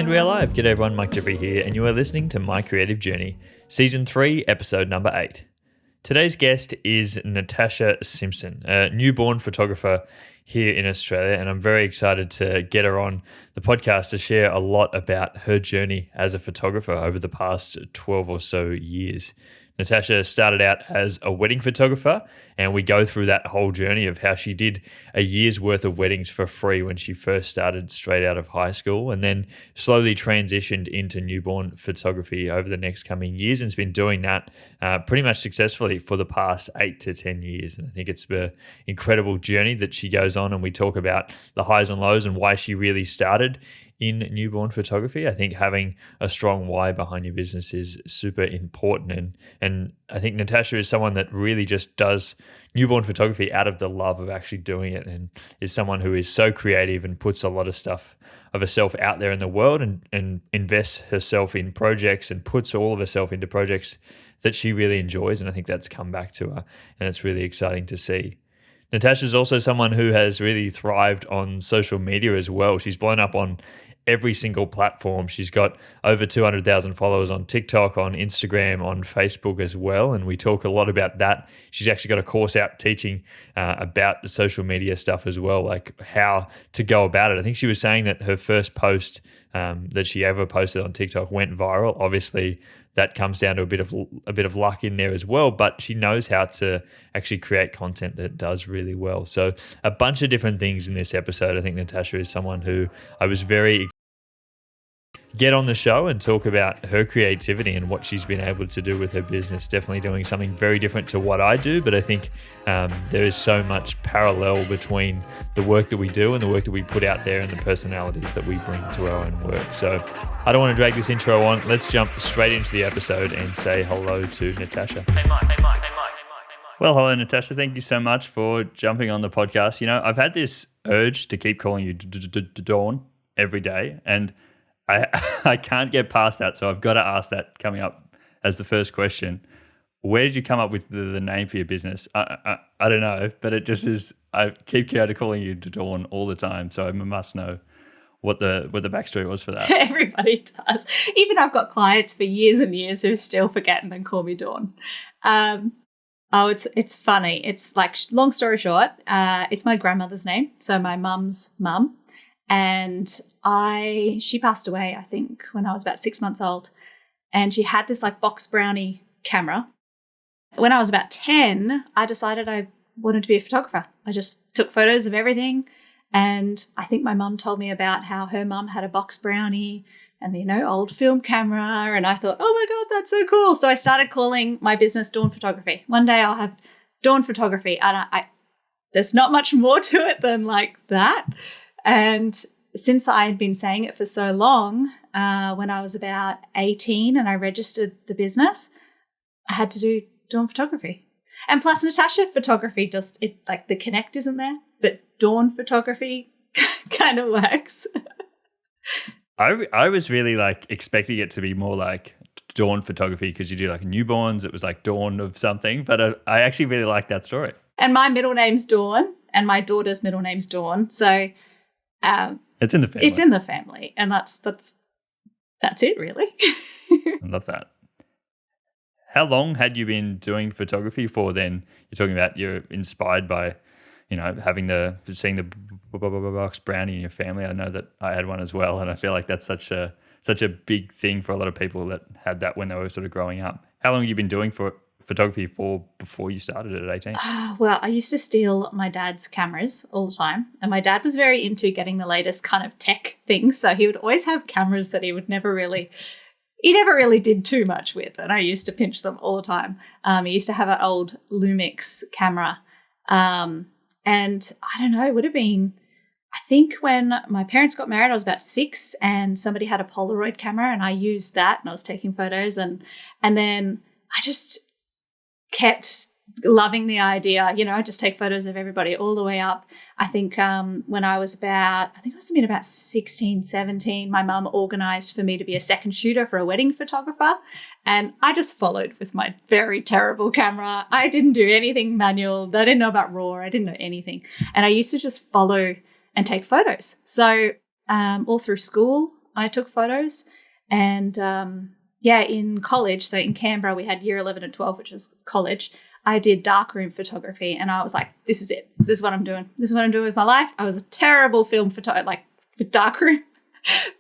And we are live. G'day everyone, Mike Jeffrey here, and you are listening to My Creative Journey, Season 3, Episode number 8. Today's guest is Natasha Simpson, a newborn photographer here in Australia, and I'm very excited to get her on the podcast to share a lot about her journey as a photographer over the past 12 or so years. Natasha started out as a wedding photographer, and we go through that whole journey of how she did a year's worth of weddings for free when she first started straight out of high school, and then slowly transitioned into newborn photography over the next coming years, and has been doing that pretty much successfully for the past 8 to 10 years. And I think it's an incredible journey that she goes on, and we talk about the highs and lows and why she really started in newborn photography. I think having a strong why behind your business is super important. And I think Natasha is someone that really just does newborn photography out of the love of actually doing it, and is someone who is so creative and puts a lot of stuff of herself out there in the world and invests herself in projects and puts all of herself into projects that she really enjoys. And I think that's come back to her, and it's really exciting to see. Natasha is also someone who has really thrived on social media as well. She's blown up on every single platform. She's got over 200,000 followers on TikTok, on Instagram, on Facebook as well. And we talk a lot about that. She's actually got a course out teaching about the social media stuff as well, like how to go about it. I think she was saying that her first post that she ever posted on TikTok went viral. Obviously, that comes down to a bit of luck in there as well, but she knows how to actually create content that does really well. So a bunch of different things in this episode. I think Natasha is someone who I was very get on the show and talk about her creativity and what she's been able to do with her business. Definitely doing something very different to what I do, but I think there is so much parallel between the work that we do and the work that we put out there and the personalities that we bring to our own work. So I don't want to drag this intro on. Let's jump straight into the episode and say hello to Natasha. Hey Mike. Well, hello, Natasha. Thank you so much for jumping on the podcast. You know, I've had this urge to keep calling you Dawn every day, and I can't get past that, so I've got to ask that coming up as the first question. Where did you come up with the name for your business? I don't know, but it just is. I keep calling you Dawn all the time, so I must know what the backstory was for that. Everybody does. Even I've got clients for years and years who still forget and then call me Dawn. It's funny. It's like, long story short, it's my grandmother's name, so my mum's mum. And she passed away, I think, when I was about 6 months old. And she had this like box brownie camera. When I was about 10, I decided I wanted to be a photographer. I just took photos of everything. And I think my mum told me about how her mum had a box brownie and, old film camera. And I thought, oh my God, that's so cool. So I started calling my business Dawn Photography. One day I'll have Dawn Photography. And there's not much more to it than like that. And since I had been saying it for so long, when I was about 18 and I registered the business, I had to do Dawn Photography. And plus Natasha Photography, like the connect isn't there, but Dawn Photography kind of works. I was really like expecting it to be more like Dawn Photography because you do like newborns. It was like Dawn of something, but I actually really like that story. And my middle name's Dawn and my daughter's middle name's Dawn. So it's in the family. It's in the family, and that's it, really. I love that. How long had you been doing photography for? Then you're talking about you're inspired by, seeing the box brownie in your family. I know that I had one as well, and I feel like that's such a big thing for a lot of people that had that when they were sort of growing up. How long have you been doing photography for before you started at 18? Well, I used to steal my dad's cameras all the time. And my dad was very into getting the latest kind of tech things. So he would always have cameras that he never really did too much with. And I used to pinch them all the time. He used to have an old Lumix camera. And I don't know, it would have been, I think when my parents got married, I was about 6 and somebody had a Polaroid camera and I used that and I was taking photos. And then I just kept loving the idea, I just take photos of everybody all the way up. I think when I was about 16, 17, my mum organised for me to be a second shooter for a wedding photographer. And I just followed with my very terrible camera. I didn't do anything manual. I didn't know about RAW. I didn't know anything. And I used to just follow and take photos. So all through school, I took photos. And in college, so in Canberra, we had year 11 and 12, which is college. I did darkroom photography, and I was like, this is it. This is what I'm doing. This is what I'm doing with my life. I was a terrible film photographer, like with darkroom.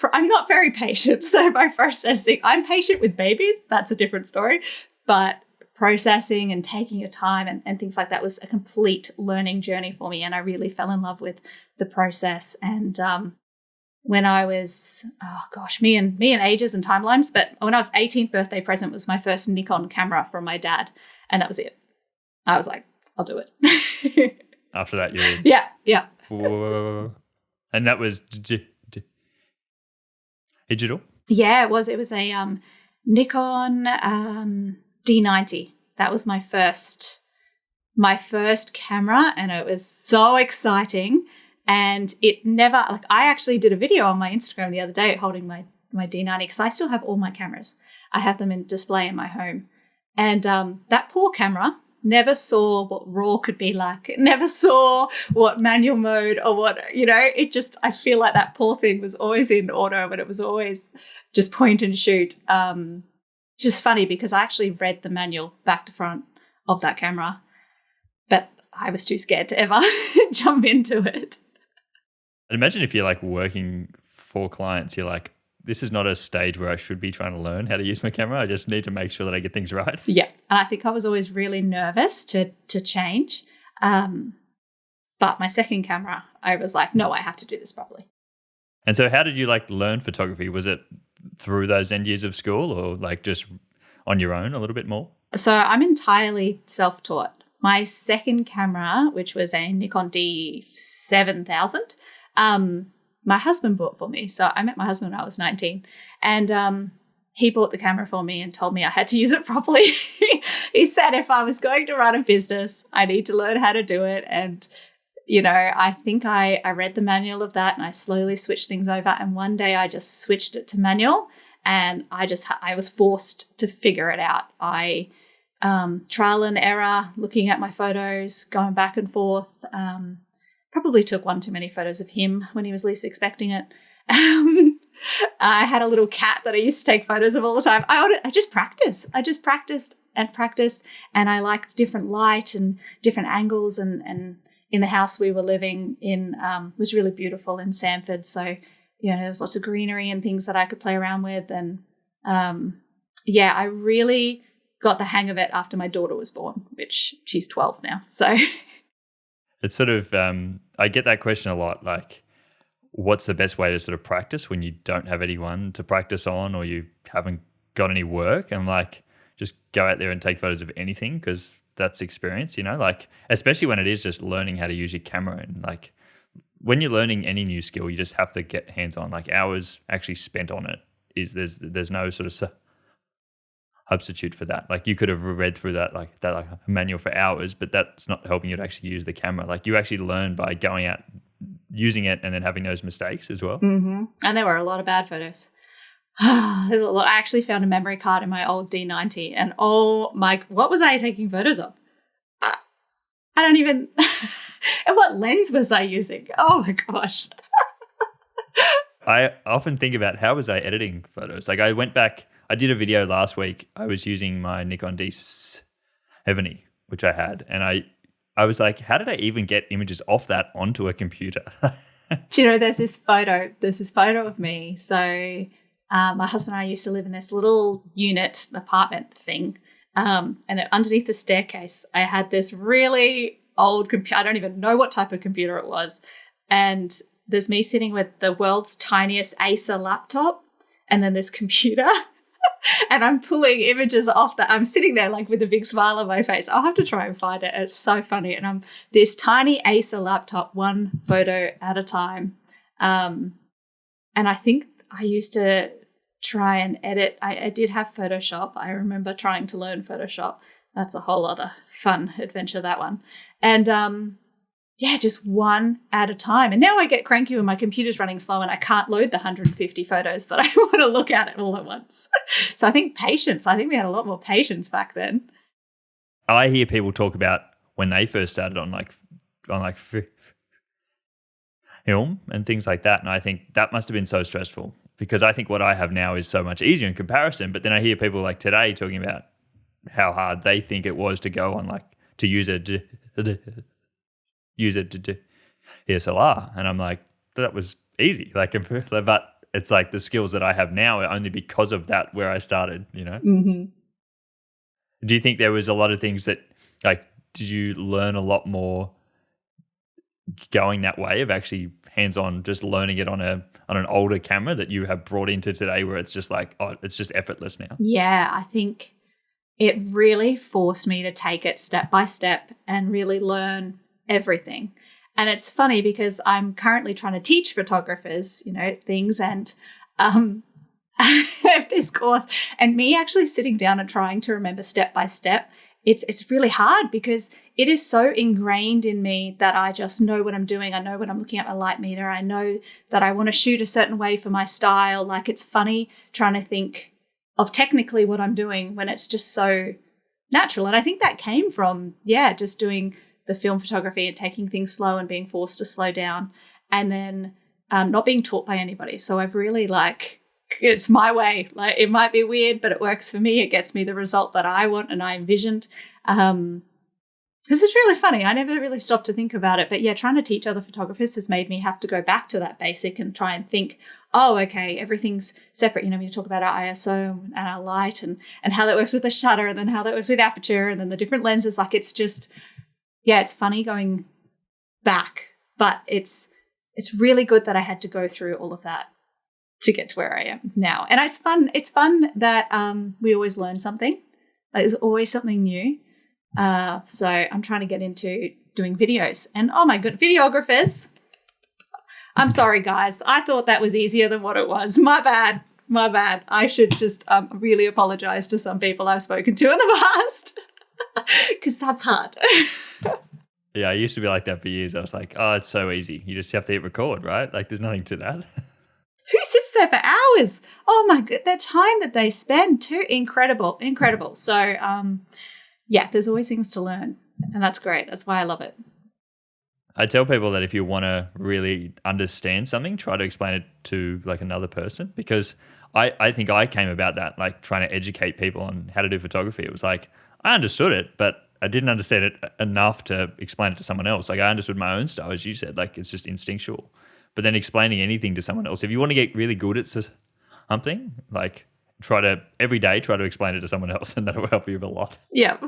I'm not very patient. So by processing, I'm patient with babies. That's a different story. But processing and taking your time and things like that was a complete learning journey for me. And I really fell in love with the process. And when I was, me and ages and timelines, but when I was 18th birthday present was my first Nikon camera from my dad. And that was it. I was like, I'll do it. After that, you Yeah. Whoa. And that was digital? Yeah, it was. It was a Nikon D90. That was my first camera, and it was so exciting. And it never, like, I actually did a video on my Instagram the other day holding my D90 because I still have all my cameras. I have them in display in my home. And that poor camera never saw what RAW could be like. It never saw what manual mode or what, it just, I feel like that poor thing was always in auto, but it was always just point and shoot. Just funny because I actually read the manual back to front of that camera, but I was too scared to ever jump into it. And imagine if you're like working for clients, you're like, this is not a stage where I should be trying to learn how to use my camera. I just need to make sure that I get things right. Yeah. And I think I was always really nervous to change. But my second camera, I was like, no, I have to do this properly. And so how did you like learn photography? Was it through those end years of school or like just on your own a little bit more? So I'm entirely self-taught. My second camera, which was a Nikon D7000, my husband bought for me. So I met my husband when I was 19 and he bought the camera for me and told me I had to use it properly. He said if I was going to run a business, I need to learn how to do it. And, I think I read the manual of that and I slowly switched things over. And one day I just switched it to manual and I was forced to figure it out. I trial and error, looking at my photos, going back and forth, probably took one too many photos of him when he was least expecting it. I had a little cat that I used to take photos of all the time. I just practiced. I just practiced, and I liked different light and different angles. And in the house we were living in was really beautiful in Sanford. So, there was lots of greenery and things that I could play around with. And I really got the hang of it after my daughter was born, which she's 12 now. So it's sort of, I get that question a lot, like, what's the best way to sort of practice when you don't have anyone to practice on or you haven't got any work? And like, just go out there and take photos of anything because that's experience, like, especially when it is just learning how to use your camera. And like, when you're learning any new skill, you just have to get hands on, like hours actually spent on it there's no sort of substitute for that. Like you could have read through that like a manual for hours, but that's not helping you to actually use the camera. Like you actually learn by going out, using it, and then having those mistakes as well. Mm-hmm. And there were a lot of bad photos. There's a lot. I actually found a memory card in my old D90, and what was I taking photos of? I don't even. And what lens was I using? Oh my gosh. I often think about how was I editing photos. Like I went back. I did a video last week. I was using my Nikon D70, which I had, and I was like, how did I even get images off that onto a computer? Do you know, there's this photo of me. So my husband and I used to live in this little unit apartment thing. And underneath the staircase, I had this really old computer. I don't even know what type of computer it was. And there's me sitting with the world's tiniest Acer laptop and then this computer. And I'm pulling images off that. I'm sitting there like with a big smile on my face. I'll have to try and find it. It's so funny. And I'm this tiny Acer laptop, one photo at a time. And I think I used to try and edit. I did have Photoshop. I remember trying to learn Photoshop. That's a whole other fun adventure, that one. And just one at a time. And now I get cranky when my computer's running slow and I can't load the 150 photos that I want to look at all at once. So I think patience. I think we had a lot more patience back then. I hear people talk about when they first started on film and things like that. And I think that must have been so stressful, because I think what I have now is so much easier in comparison. But then I hear people like today talking about how hard they think it was to go on, like, to use a DSLR, and I'm like, that was easy. Like, but it's like the skills that I have now are only because of that, where I started. Mm-hmm. Do you think there was a lot of things that, like, did you learn a lot more going that way of actually hands-on, just learning it on an older camera that you have brought into today, where it's just like, oh, it's just effortless now? Yeah, I think it really forced me to take it step by step and really learn everything. And it's funny because I'm currently trying to teach photographers, things, and I have this course, and me actually sitting down and trying to remember step by step, it's really hard because it is so ingrained in me that I just know what I'm doing. I know when I'm looking at my light meter. I know that I want to shoot a certain way for my style. Like, it's funny trying to think of technically what I'm doing when it's just so natural. And I think that came from, just doing the film photography and taking things slow and being forced to slow down, and then not being taught by anybody. So I've really, it's my way. Like, it might be weird, but it works for me. It gets me the result that I want and I envisioned. This is really funny. I never really stopped to think about it. But yeah, trying to teach other photographers has made me have to go back to that basic and try and think, oh, okay, everything's separate. We talk about our ISO and our light and how that works with the shutter, and then how that works with aperture, and then the different lenses. Like, it's just, it's funny going back. But it's really good that I had to go through all of that to get to where I am now. And it's fun. It's fun that we always learn something. Like, there's always something new. So I'm trying to get into doing videos. And oh my god, videographers. I'm sorry, guys. I thought that was easier than what it was. My bad. I should just really apologize to some people I've spoken to in the past, because that's hard. Yeah, I used to be like that for years. I was like, oh, it's so easy. You just have to hit record, right? Like, there's nothing to that. Who sits there for hours? Oh my god, the time that they spend too, incredible. So, there's always things to learn, and that's great. That's why I love it. I tell people that if you want to really understand something, try to explain it to like another person, because I think I came about that, like, trying to educate people on how to do photography. It was like, I understood it, but I didn't understand it enough to explain it to someone else. Like, I understood my own style, as you said, like, it's just instinctual. But then explaining anything to someone else, if you want to get really good at something, like, every day try to explain it to someone else, and that will help you a lot. Yeah.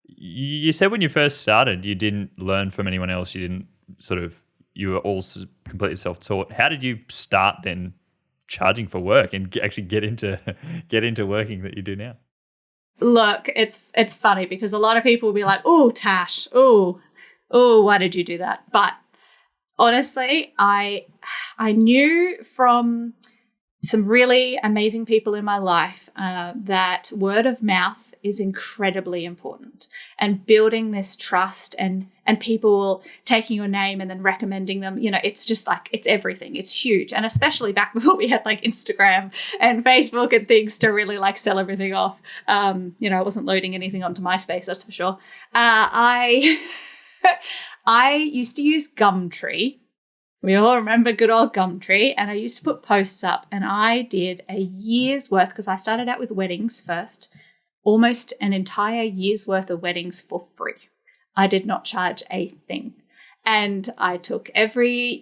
You said when you first started, you didn't learn from anyone else. You were all completely self-taught. How did you start then charging for work and actually get into working that you do now? Look, it's funny because a lot of people will be like, oh, Tash, oh, why did you do that? But honestly, I knew from some really amazing people in my life that word of mouth is incredibly important, and building this trust and people taking your name and then recommending them, it's just like, it's everything. It's huge. And especially back before we had like Instagram and Facebook and things to really like sell everything off. I wasn't loading anything onto MySpace, that's for sure. I used to use Gumtree. We all remember good old Gumtree, and I used to put posts up, and I did a year's worth, because I started out with weddings first, almost an entire year's worth of weddings for free. I did not charge a thing. And I took every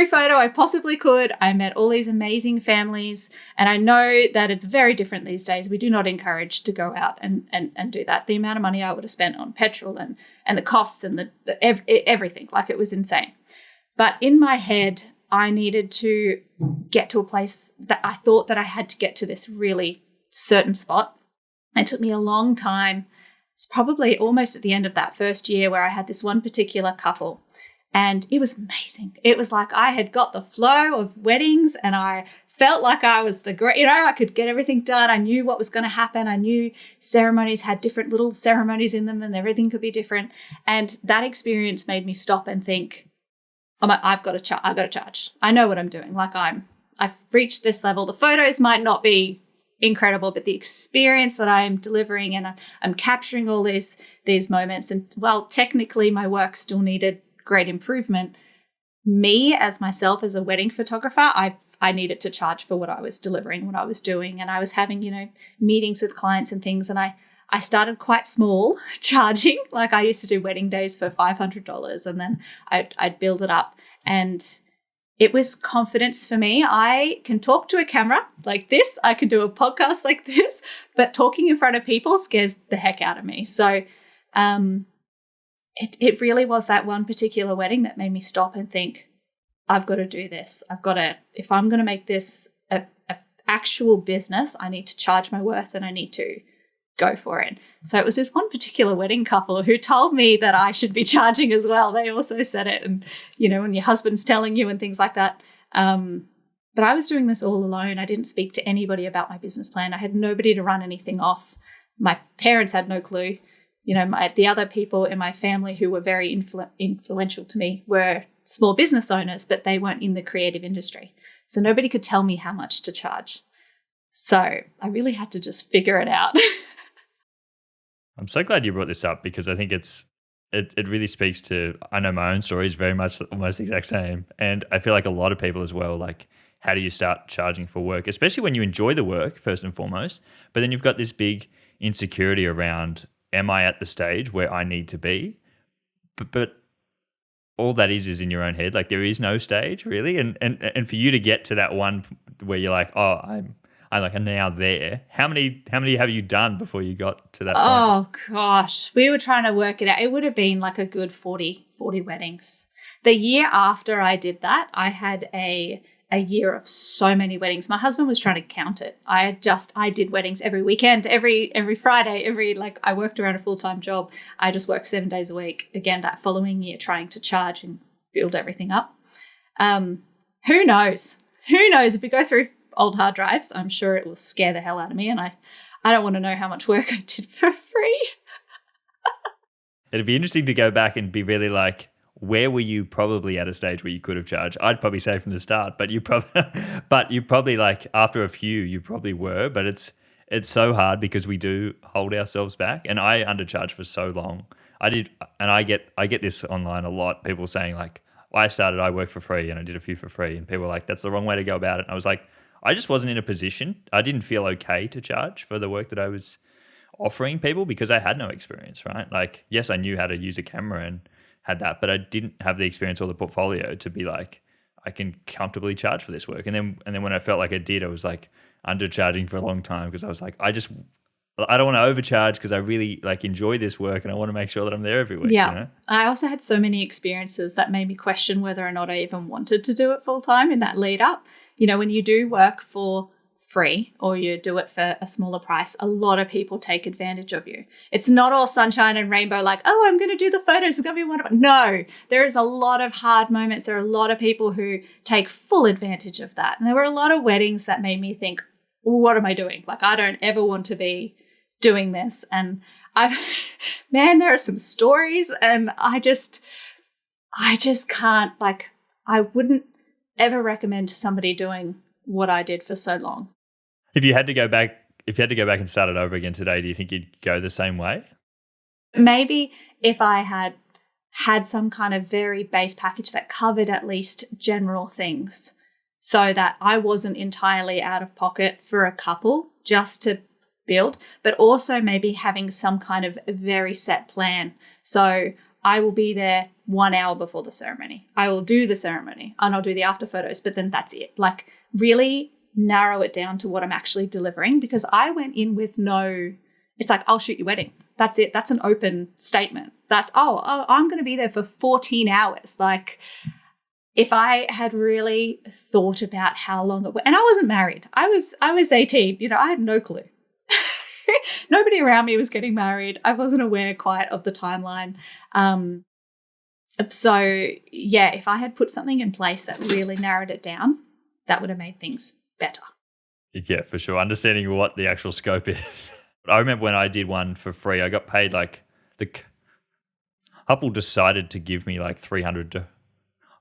photo I possibly could. I met all these amazing families, and I know that it's very different these days. We do not encourage to go out and do that. The amount of money I would have spent on petrol and the costs and everything, like, it was insane. But in my head, I needed to get to a place that I thought that I had to get to this really certain spot. It took me a long time. It's probably almost at the end of that first year where I had this one particular couple, and it was amazing. It was like I had got the flow of weddings, and I felt like I was I could get everything done. I knew what was going to happen. I knew ceremonies had different little ceremonies in them, and everything could be different. And that experience made me stop and think, I've got to charge. I know what I'm doing. Like, I've reached this level. The photos might not be incredible, but the experience that I am delivering, and I'm capturing all these moments. And well, technically my work still needed great improvement. Me as myself as a wedding photographer, I needed to charge for what I was delivering, what I was doing. And I was having, meetings with clients and things. And I started quite small charging. Like I used to do wedding days for $500 and then I'd build it up. And it was confidence for me. I can talk to a camera like this. I can do a podcast like this, but talking in front of people scares the heck out of me. So it really was that one particular wedding that made me stop and think, I've got to do this. If I'm going to make this a actual business, I need to charge my worth and I need to go for it. So it was this one particular wedding couple who told me that I should be charging as well. They also said it, and when your husband's telling you and things like that. But I was doing this all alone. I didn't speak to anybody about my business plan. I had nobody to run anything off. My parents had no clue. The other people in my family who were very influential to me were small business owners, but they weren't in the creative industry. So nobody could tell me how much to charge. So I really had to just figure it out. I'm so glad you brought this up because I think it really speaks to, I know my own story is very much almost the exact same. And I feel like a lot of people as well, like how do you start charging for work, especially when you enjoy the work first and foremost, but then you've got this big insecurity around, am I at the stage where I need to be? But all that is in your own head. Like there is no stage really. And for you to get to that one where you're like, oh, I'm now there. How many have you done before you got to that point? Oh gosh, we were trying to work it out. It would have been like a good 40 weddings. The year after I did that, I had a year of so many weddings. My husband was trying to count it. I did weddings every weekend, every Friday, I worked around a full-time job. I just worked 7 days a week. Again, that following year, trying to charge and build everything up. Who knows? If we go through old hard drives, I'm sure it will scare the hell out of me. And I don't want to know how much work I did for free. It'd be interesting to go back and be really like, where were you probably at a stage where you could have charged? I'd probably say from the start, but you probably like after a few, you probably were, but it's so hard because we do hold ourselves back. And I undercharged for so long. I did. And I get this online a lot. People saying like, I worked for free and I did a few for free. And people were like, that's the wrong way to go about it. And I was like, I just wasn't in a position. I didn't feel okay to charge for the work that I was offering people because I had no experience, right? Like, yes, I knew how to use a camera and had that, but I didn't have the experience or the portfolio to be like, I can comfortably charge for this work. And then when I felt like I did, I was like undercharging for a long time because I was like, I don't want to overcharge because I really like enjoy this work and I want to make sure that I'm there every week. Yeah. I also had so many experiences that made me question whether or not I even wanted to do it full time in that lead up. When you do work for free or you do it for a smaller price, a lot of people take advantage of you. It's not all sunshine and rainbow like, oh, I'm going to do the photos. It's going to be wonderful. No, there is a lot of hard moments. There are a lot of people who take full advantage of that. And there were a lot of weddings that made me think, what am I doing? Like, I don't ever want to be doing this. And there are some stories and I just can't, I wouldn't ever recommend to somebody doing what I did for so long. If you had to go back and start it over again today, do you think you'd go the same way? Maybe if I had some kind of very base package that covered at least general things so that I wasn't entirely out of pocket for a couple just to build, but also maybe having some kind of very set plan. So I will be there 1 hour before the ceremony. I will do the ceremony and I'll do the after photos, but then that's it. Like really narrow it down to what I'm actually delivering because I went in with it's like, I'll shoot your wedding. That's it. That's an open statement. That's, I'm going to be there for 14 hours. Like if I had really thought about how long it was, and I wasn't married. I was 18, I had no clue. Nobody around me was getting married. I wasn't aware quite of the timeline. So yeah, if I had put something in place that really narrowed it down, that would have made things better. Yeah, for sure. Understanding what the actual scope is. I remember when I did one for free, I got paid like the couple decided to give me like $300.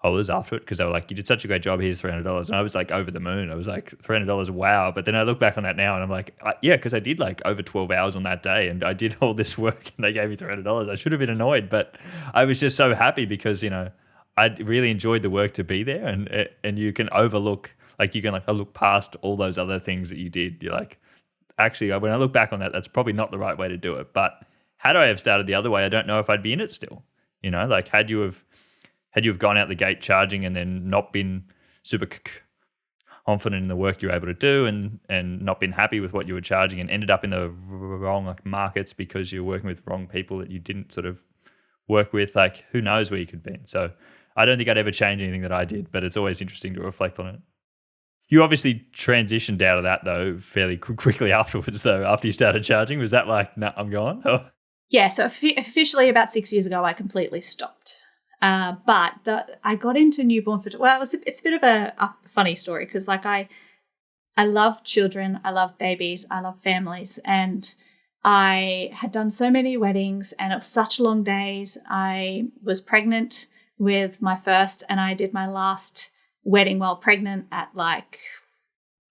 holders after it because they were like, you did such a great job, here's $300. And I was like over the moon. I was like, $300, wow. But then I look back on that now and I'm like, yeah, because I did like over 12 hours on that day and I did all this work and they gave me $300. I should have been annoyed, but I was just so happy because, I really enjoyed the work to be there, and you can overlook, like you can like look past all those other things that you did. You're like, actually, when I look back on that, that's probably not the right way to do it. But had I have started the other way, I don't know if I'd be in it still. Like had you have gone out the gate charging and then not been super confident in the work you're able to do and not been happy with what you were charging and ended up in the wrong markets because you're working with wrong people that you didn't sort of work with, like who knows where you could be. So I don't think I'd ever change anything that I did, but it's always interesting to reflect on it. You obviously transitioned out of that though fairly quickly afterwards though, after you started charging. Was that like, nah, I'm gone? Oh. Yeah, so officially about 6 years ago, I completely stopped. But I got into newborn photography. Well, it's a bit of a funny story because like I love children, I love babies, I love families, and I had done so many weddings and it was such long days. I was pregnant with my first and I did my last wedding while pregnant at like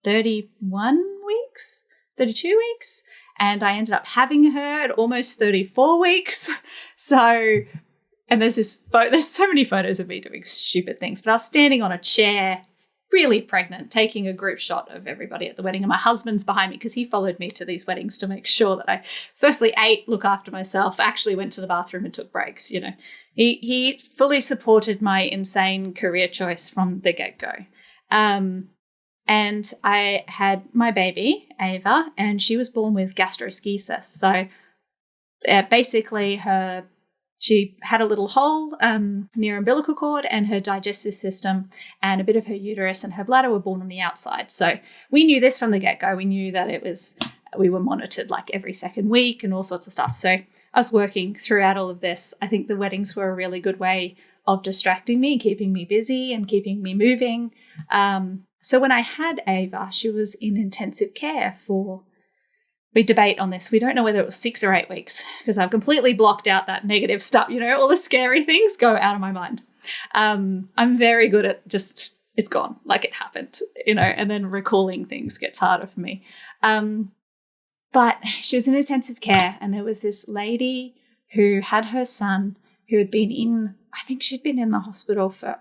31 weeks, 32 weeks. And I ended up having her at almost 34 weeks. So, and there's so many photos of me doing stupid things, but I was standing on a chair, really pregnant, taking a group shot of everybody at the wedding. And my husband's behind me because he followed me to these weddings to make sure that I firstly ate, look after myself, actually went to the bathroom and took breaks. He fully supported my insane career choice from the get-go. And I had my baby, Ava, and she was born with gastroschisis. So basically she had a little hole near umbilical cord and her digestive system and a bit of her uterus and her bladder were born on the outside. So we knew this from the get-go. We knew that we were monitored like every second week and all sorts of stuff. So I was working throughout all of this. I think the weddings were a really good way of distracting me, keeping me busy and keeping me moving. So when I had Ava, she was in intensive care we debate on this. We don't know whether it was 6 or 8 weeks because I've completely blocked out that negative stuff. All the scary things go out of my mind. I'm very good at just, it's gone, like it happened, and then recalling things gets harder for me. But she was in intensive care and there was this lady who had her son who had been I think she'd been in the hospital for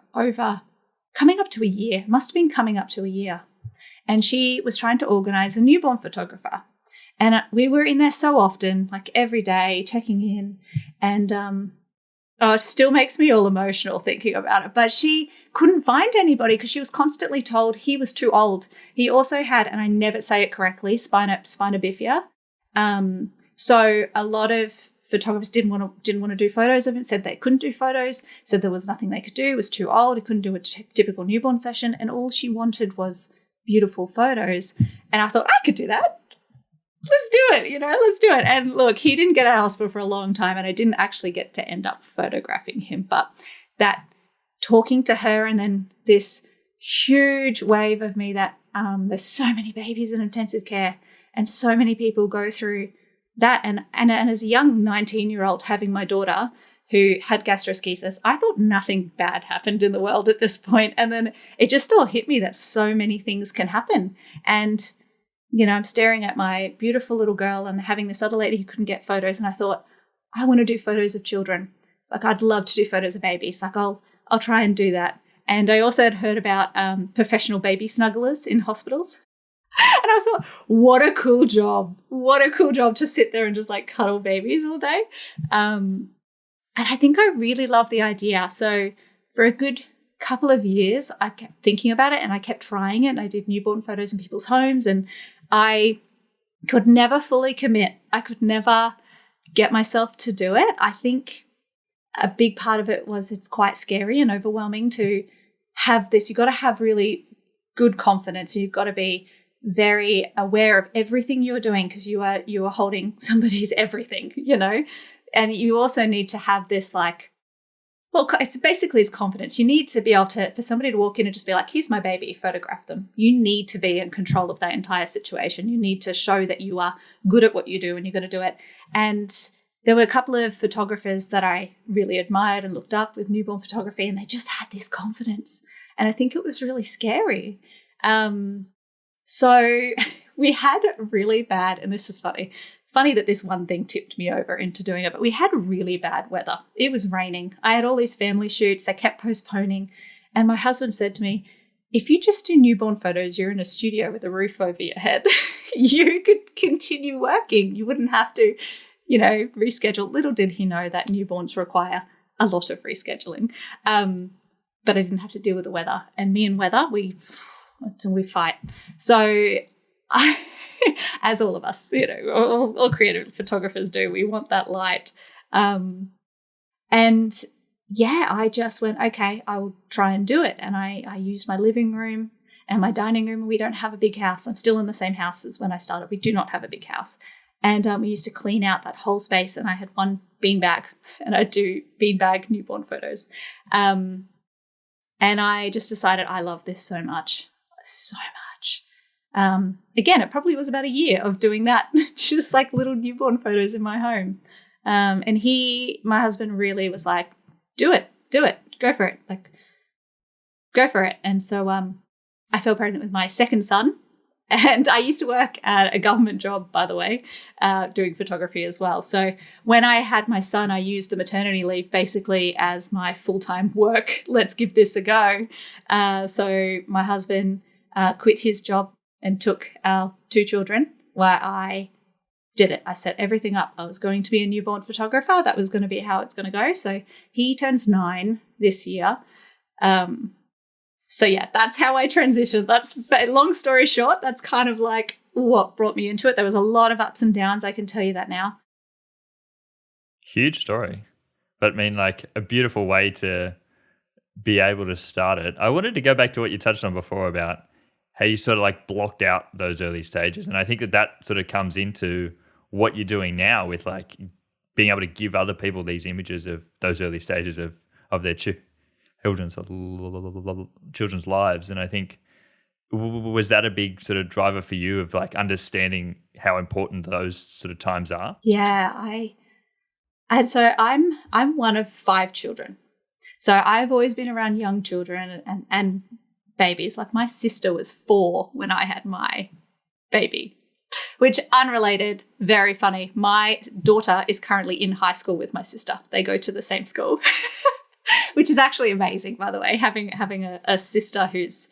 coming up to a year, must have been coming up to a year. And she was trying to organize a newborn photographer. And we were in there so often, like every day, checking in. And it still makes me all emotional thinking about it. But she couldn't find anybody because she was constantly told he was too old. He also had, and I never say it correctly, spina bifida. So a lot of photographers didn't want to do photos of him, said they couldn't do photos, said there was nothing they could do, was too old, he couldn't do a typical newborn session, and all she wanted was beautiful photos. And I thought, I could do that. Let's do it, let's do it. And look, he didn't get out of hospital for a long time and I didn't actually get to end up photographing him. But that talking to her and then this huge wave of me that there's so many babies in intensive care and so many people go through that. And as a young 19-year-old having my daughter who had gastroschisis, I thought nothing bad happened in the world at this point. And then it just all hit me that so many things can happen. And I'm staring at my beautiful little girl and having this other lady who couldn't get photos. And I thought, I want to do photos of children. Like I'd love to do photos of babies. Like I'll try and do that. And I also had heard about professional baby snugglers in hospitals. And I thought, what a cool job. What a cool job to sit there and just like cuddle babies all day. And I think I really love the idea. So for a good couple of years, I kept thinking about it and I kept trying it. And I did newborn photos in people's homes and I could never fully commit. I could never get myself to do it. I think a big part of it was it's quite scary and overwhelming to have this. You've got to have really good confidence. You've got to be very aware of everything you're doing because you are holding somebody's everything, and you also need to have this it's confidence. You need to be able to, for somebody to walk in and just be like, here's my baby, photograph them. You need to be in control of that entire situation. You need to show that you are good at what you do and you're going to do it. And there were a couple of photographers that I really admired and looked up with newborn photography, and they just had this confidence. And I think it was really scary. So we had really bad, and this is funny that this one thing tipped me over into doing it, but we had really bad weather. It was raining. I had all these family shoots. They kept postponing. And my husband said to me, if you just do newborn photos, you're in a studio with a roof over your head, you could continue working. You wouldn't have to, reschedule. Little did he know that newborns require a lot of rescheduling. But I didn't have to deal with the weather. And me and weather, we fight. So as all of us, all creative photographers do, we want that light. And yeah, I just went, okay, I will try and do it. And I used my living room and my dining room. We don't have a big house. I'm still in the same house as when I started. We do not have a big house. And we used to clean out that whole space. And I had one beanbag, and I do beanbag newborn photos. And I just decided I love this so much. Again, it probably was about a year of doing that, just like little newborn photos in my home. And my husband really was like, do it, go for it, go for it. And so I fell pregnant with my second son, and I used to work at a government job, by the way, doing photography as well. So when I had my son, I used the maternity leave basically as my full-time work. Let's give this a go. So my husband quit his job and took our 2 children while I did it. I set everything up. I was going to be a newborn photographer. That was going to be how it's going to go. So he turns 9 this year. So yeah, that's how I transitioned. That's, long story short, that's kind of like what brought me into it. There was a lot of ups and downs. I can tell you that now. Huge story. But I mean, like a beautiful way to be able to start it. I wanted to go back to what you touched on before about how you sort of like blocked out those early stages. And I think that sort of comes into what you're doing now with like being able to give other people these images of those early stages of their children's lives. And I think, was that a big sort of driver for you of like understanding how important those sort of times are? Yeah, I'm one of 5 children. So I've always been around young children and babies. Like my sister was 4 when I had my baby, which, unrelated, very funny. My daughter is currently in high school with my sister. They go to the same school, which is actually amazing, by the way. Having a sister who's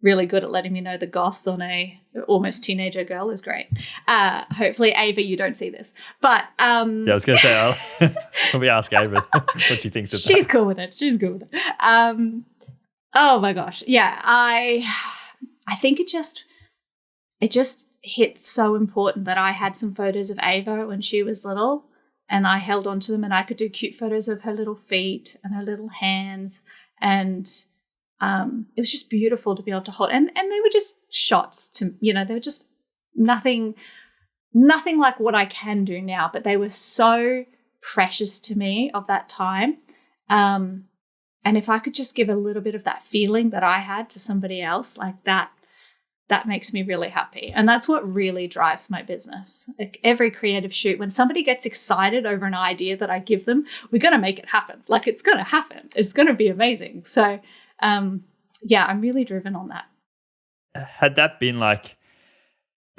really good at letting me know the goss on a almost teenager girl is great. Hopefully, Ava, you don't see this. But yeah, I was going to say, I'll probably ask Ava what she thinks of that. She's cool with it. Oh my gosh. Yeah, I think it just hit so important that I had some photos of Ava when she was little, and I held on to them, and I could do cute photos of her little feet and her little hands. And it was just beautiful to be able to hold. And they were just shots they were just nothing like what I can do now, but they were so precious to me of that time. And if I could just give a little bit of that feeling that I had to somebody else, like that makes me really happy. And that's what really drives my business. Like every creative shoot, when somebody gets excited over an idea that I give them, we're going to make it happen. Like it's going to happen. It's going to be amazing. So, yeah, I'm really driven on that. Had that been like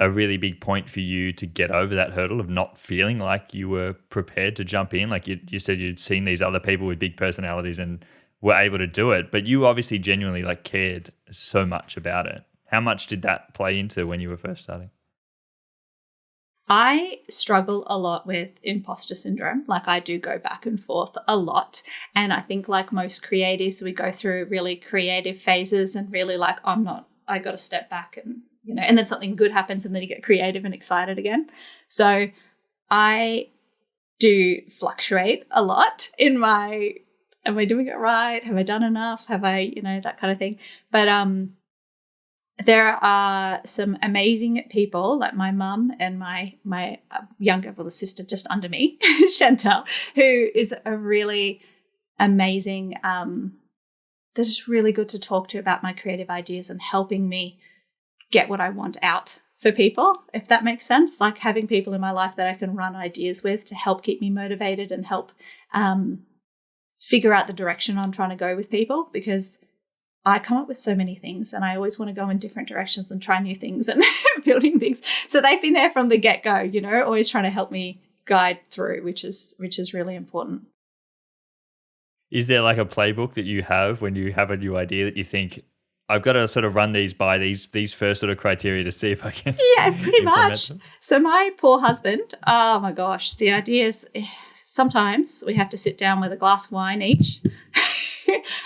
a really big point for you to get over that hurdle of not feeling like you were prepared to jump in? Like you said, you'd seen these other people with big personalities and were able to do it, but you obviously genuinely like cared so much about it. How much did that play into when you were first starting? I struggle a lot with imposter syndrome. Like I do go back and forth a lot. And I think like most creatives, we go through really creative phases and really like, I got to step back and, and then something good happens and then you get creative and excited again. So I do fluctuate a lot in my, am I doing it right? Have I done enough? Have I, that kind of thing. But there are some amazing people like my mum and my younger brother sister just under me, Chantal, who is a really amazing, that is really good to talk to about my creative ideas and helping me get what I want out for people, if that makes sense. Like having people in my life that I can run ideas with to help keep me motivated and help figure out the direction I'm trying to go with people, because I come up with so many things and I always want to go in different directions and try new things and building things. So they've been there from the get-go, you know, always trying to help me guide through, which is really important. Is there like a playbook that you have when you have a new idea that you think, I've got to sort of run these by these first sort of criteria to see if I can Yeah, pretty much. them? So my poor husband, oh my gosh, the ideas, sometimes we have to sit down with a glass of wine each.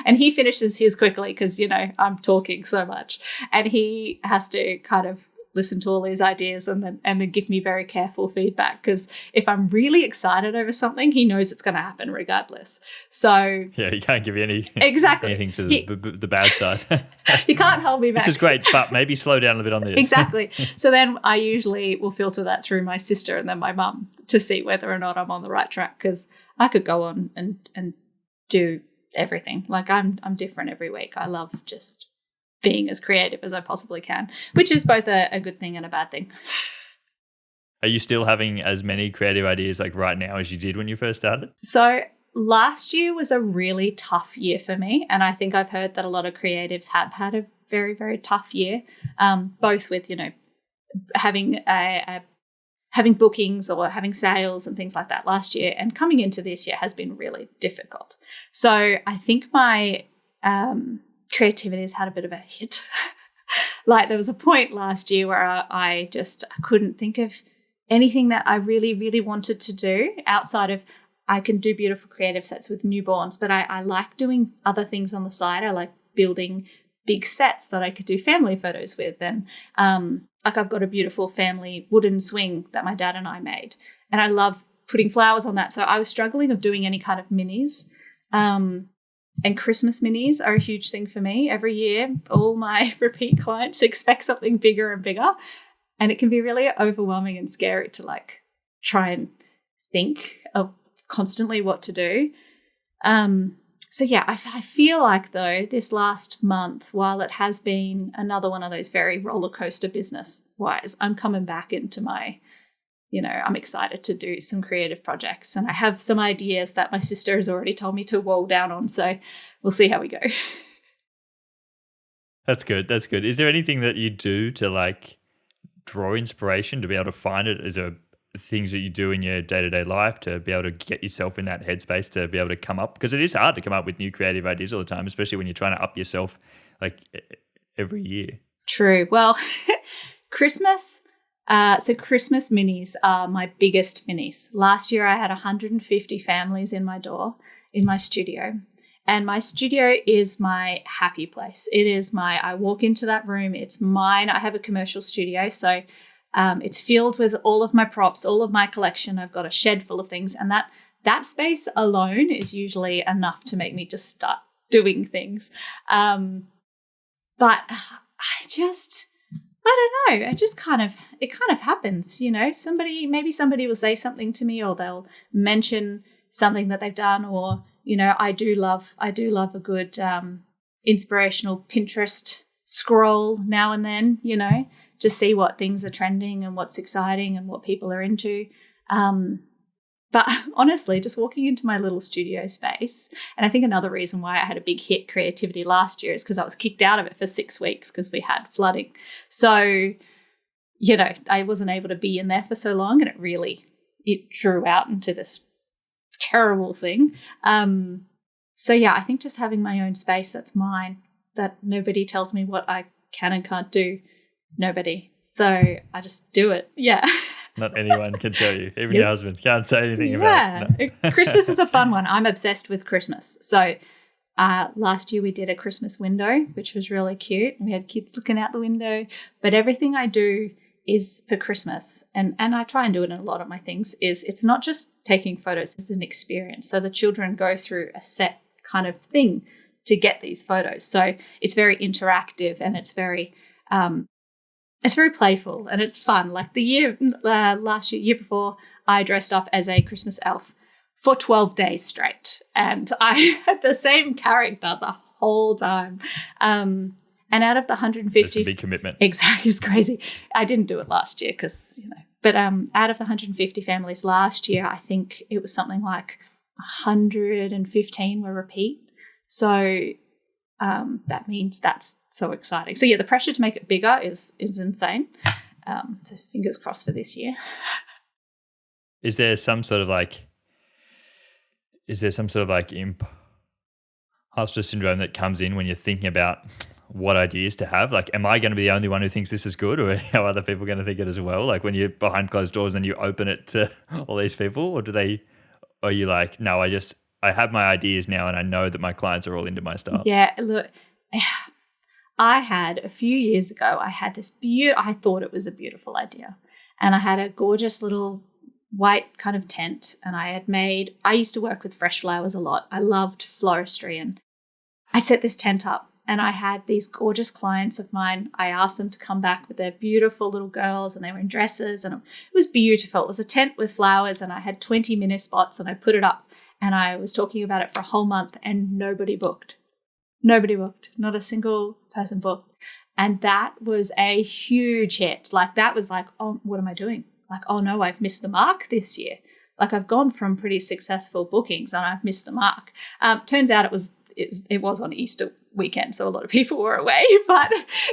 And he finishes his quickly because, you know, I'm talking so much. And he has to kind of listen to all these ideas and then give me very careful feedback, because if I'm really excited over something, he knows it's going to happen regardless. So yeah, he can't give you exactly anything to the bad side. He can't hold me back. This is great, but maybe slow down a bit on this. Exactly. So then I usually will filter that through my sister and then my mum to see whether or not I'm on the right track, because I could go on and do everything. Like I'm different every week. I love just being as creative as I possibly can, which is both a good thing and a bad thing. Are you still having as many creative ideas like right now as you did when you first started? So last year was a really tough year for me. And I think I've heard that a lot of creatives have had a very, very tough year, both with, you know, having having bookings or having sales and things like that last year, and coming into this year has been really difficult. So I think my creativity has had a bit of a hit. Like there was a point last year where I couldn't think of anything that I really, really wanted to do outside of, I can do beautiful creative sets with newborns, but I like doing other things on the side. I like building big sets that I could do family photos with. And like I've got a beautiful family wooden swing that my dad and I made, and I love putting flowers on that. So I was struggling of doing any kind of minis. And Christmas minis are a huge thing for me. Every year, all my repeat clients expect something bigger and bigger. And it can be really overwhelming and scary to like try and think of constantly what to do. So yeah, I feel like though this last month, while it has been another one of those very roller coaster business wise, I'm coming back into my, you know, I'm excited to do some creative projects, and I have some ideas that my sister has already told me to wall down on. So we'll see how we go. That's good. That's good. Is there anything that you do to like draw inspiration to be able to find it? Is there things that you do in your day-to-day life to be able to get yourself in that headspace to be able to come up? Because it is hard to come up with new creative ideas all the time, especially when you're trying to up yourself like every year. True. Well, Christmas. So Christmas minis are my biggest minis. Last year I had 150 families in my door, in my studio. And my studio is my happy place. It is I walk into that room, it's mine. I have a commercial studio, so it's filled with all of my props, all of my collection. I've got a shed full of things, and that space alone is usually enough to make me just start doing things. But I don't know. It kind of happens, you know. Maybe somebody will say something to me, or they'll mention something that they've done, or, you know, I do love a good inspirational Pinterest scroll now and then, you know, to see what things are trending and what's exciting and what people are into. But honestly, just walking into my little studio space, and I think another reason why I had a big hit creativity last year is because I was kicked out of it for 6 weeks because we had flooding. So, you know, I wasn't able to be in there for so long, and it drew out into this terrible thing. So yeah, I think just having my own space that's mine, that nobody tells me what I can and can't do. Nobody. So I just do it. Yeah. Not anyone can tell you. Even your husband can't say anything about it. No. Christmas is a fun one. I'm obsessed with Christmas. So last year we did a Christmas window, which was really cute. We had kids looking out the window. But everything I do is for Christmas. And I try and do it in a lot of my things. It's not just taking photos. It's an experience. So the children go through a set kind of thing to get these photos. So it's very interactive, and it's very playful, and it's fun. Like last year before, I dressed up as a Christmas elf for 12 days straight, and I had the same character the whole time. And And out of the That's a 150, big commitment. exactly, it's crazy. I didn't do it last year because, but out of the 150 families last year, I think it was something like 115 were repeat. So that means that's so exciting. So yeah, the pressure to make it bigger is insane. So fingers crossed for this year. Is there some sort of like imposter syndrome that comes in when you're thinking about what ideas to have? Like, am I going to be the only one who thinks this is good, or are other people going to think it as well? Like when you're behind closed doors and you open it to all these people, or are you like, no, I have my ideas now and I know that my clients are all into my stuff? Yeah, look, I had a few years ago, I had this I thought it was a beautiful idea. And I had a gorgeous little white kind of tent, and I used to work with fresh flowers a lot. I loved floristry, and I'd set this tent up, and I had these gorgeous clients of mine. I asked them to come back with their beautiful little girls, and they were in dresses, and it was beautiful. It was a tent with flowers, and I had 20 mini spots, and I put it up, and I was talking about it for a whole month, and nobody booked. Nobody booked. Not a single person booked. And that was a huge hit. Like, that was like, oh, what am I doing? Like, oh no, I've missed the mark this year. Like, I've gone from pretty successful bookings and I've missed the mark. Turns out it was on Easter weekend, so a lot of people were away. But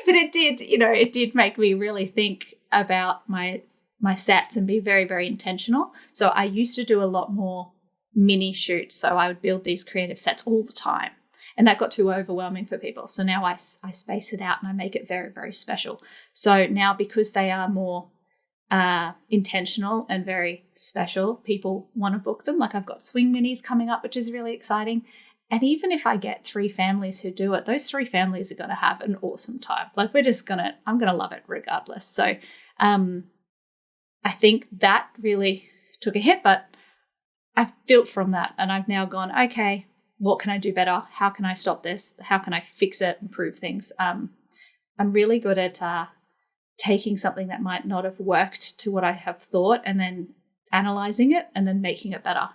it did make me really think about my sets and be very, very intentional. So I used to do a lot more mini shoots. So I would build these creative sets all the time. And that got too overwhelming for people. So now I space it out and I make it very, very special. So now, because they are more intentional and very special, people want to book them. Like, I've got swing minis coming up, which is really exciting. And even if I get 3 families who do it, those 3 families are going to have an awesome time. Like, I'm going to love it regardless. So I think that really took a hit, but I've built from that, and I've now gone, okay, what can I do better? How can I stop this? How can I fix it, improve things? I'm really good at taking something that might not have worked to what I have thought, and then analyzing it and then making it better.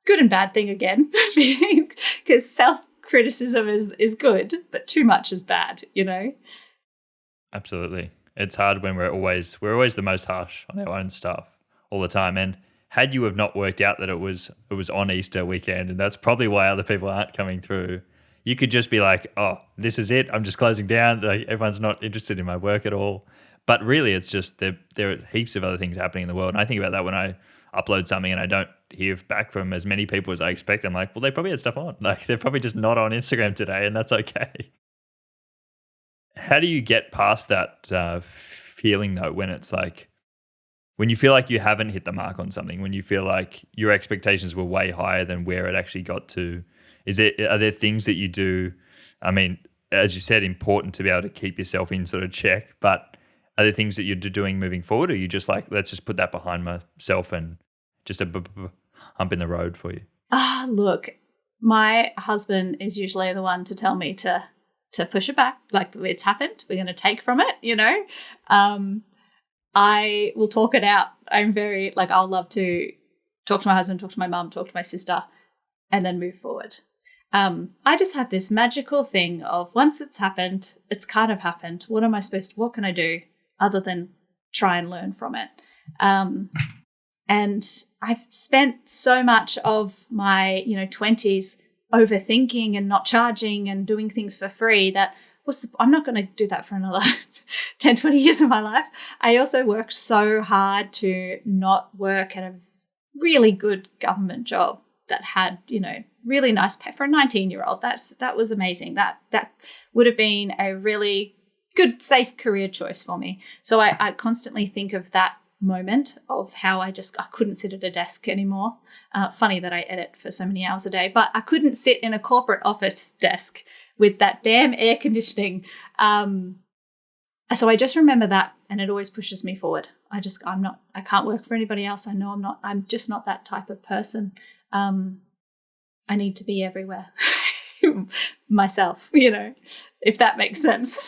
Good and bad thing again, because self-criticism is good, but too much is bad, Absolutely. It's hard when we're always the most harsh on our own stuff all the time. And had you have not worked out that it was on Easter weekend, and that's probably why other people aren't coming through, you could just be like, oh, this is it. I'm just closing down. Like, everyone's not interested in my work at all. But really, it's just there are heaps of other things happening in the world. And I think about that when I upload something and I don't hear back from as many people as I expect. I'm like, well, they probably had stuff on. Like, they're probably just not on Instagram today, and that's okay. How do you get past that feeling, though, when it's like, when you feel like you haven't hit the mark on something, when you feel like your expectations were way higher than where it actually got to? Are there things that you do? I mean, as you said, important to be able to keep yourself in sort of check, but are there things that you're doing moving forward, or are you just like, let's just put that behind myself and just a hump in the road for you? Look, my husband is usually the one to tell me to push it back. Like, it's happened. We're going to take from it, I will talk it out. I'm very, like, I'll love to talk to my husband, talk to my mum, talk to my sister, and then move forward. I just have this magical thing of, once it's happened, it's kind of happened. What can I do other than try and learn from it? And I've spent so much of my, 20s overthinking and not charging and doing things for free that I'm not going to do that for another 10, 20 years of my life. I also worked so hard to not work at a really good government job that had, really nice pay for a 19-year-old. That was amazing. That would have been a really good, safe career choice for me. So I constantly think of that moment of how I couldn't sit at a desk anymore. Funny that I edit for so many hours a day, but I couldn't sit in a corporate office desk with that damn air conditioning. So I just remember that, and it always pushes me forward. I can't work for anybody else. I know I'm just not that type of person. I need to be everywhere myself, if that makes sense.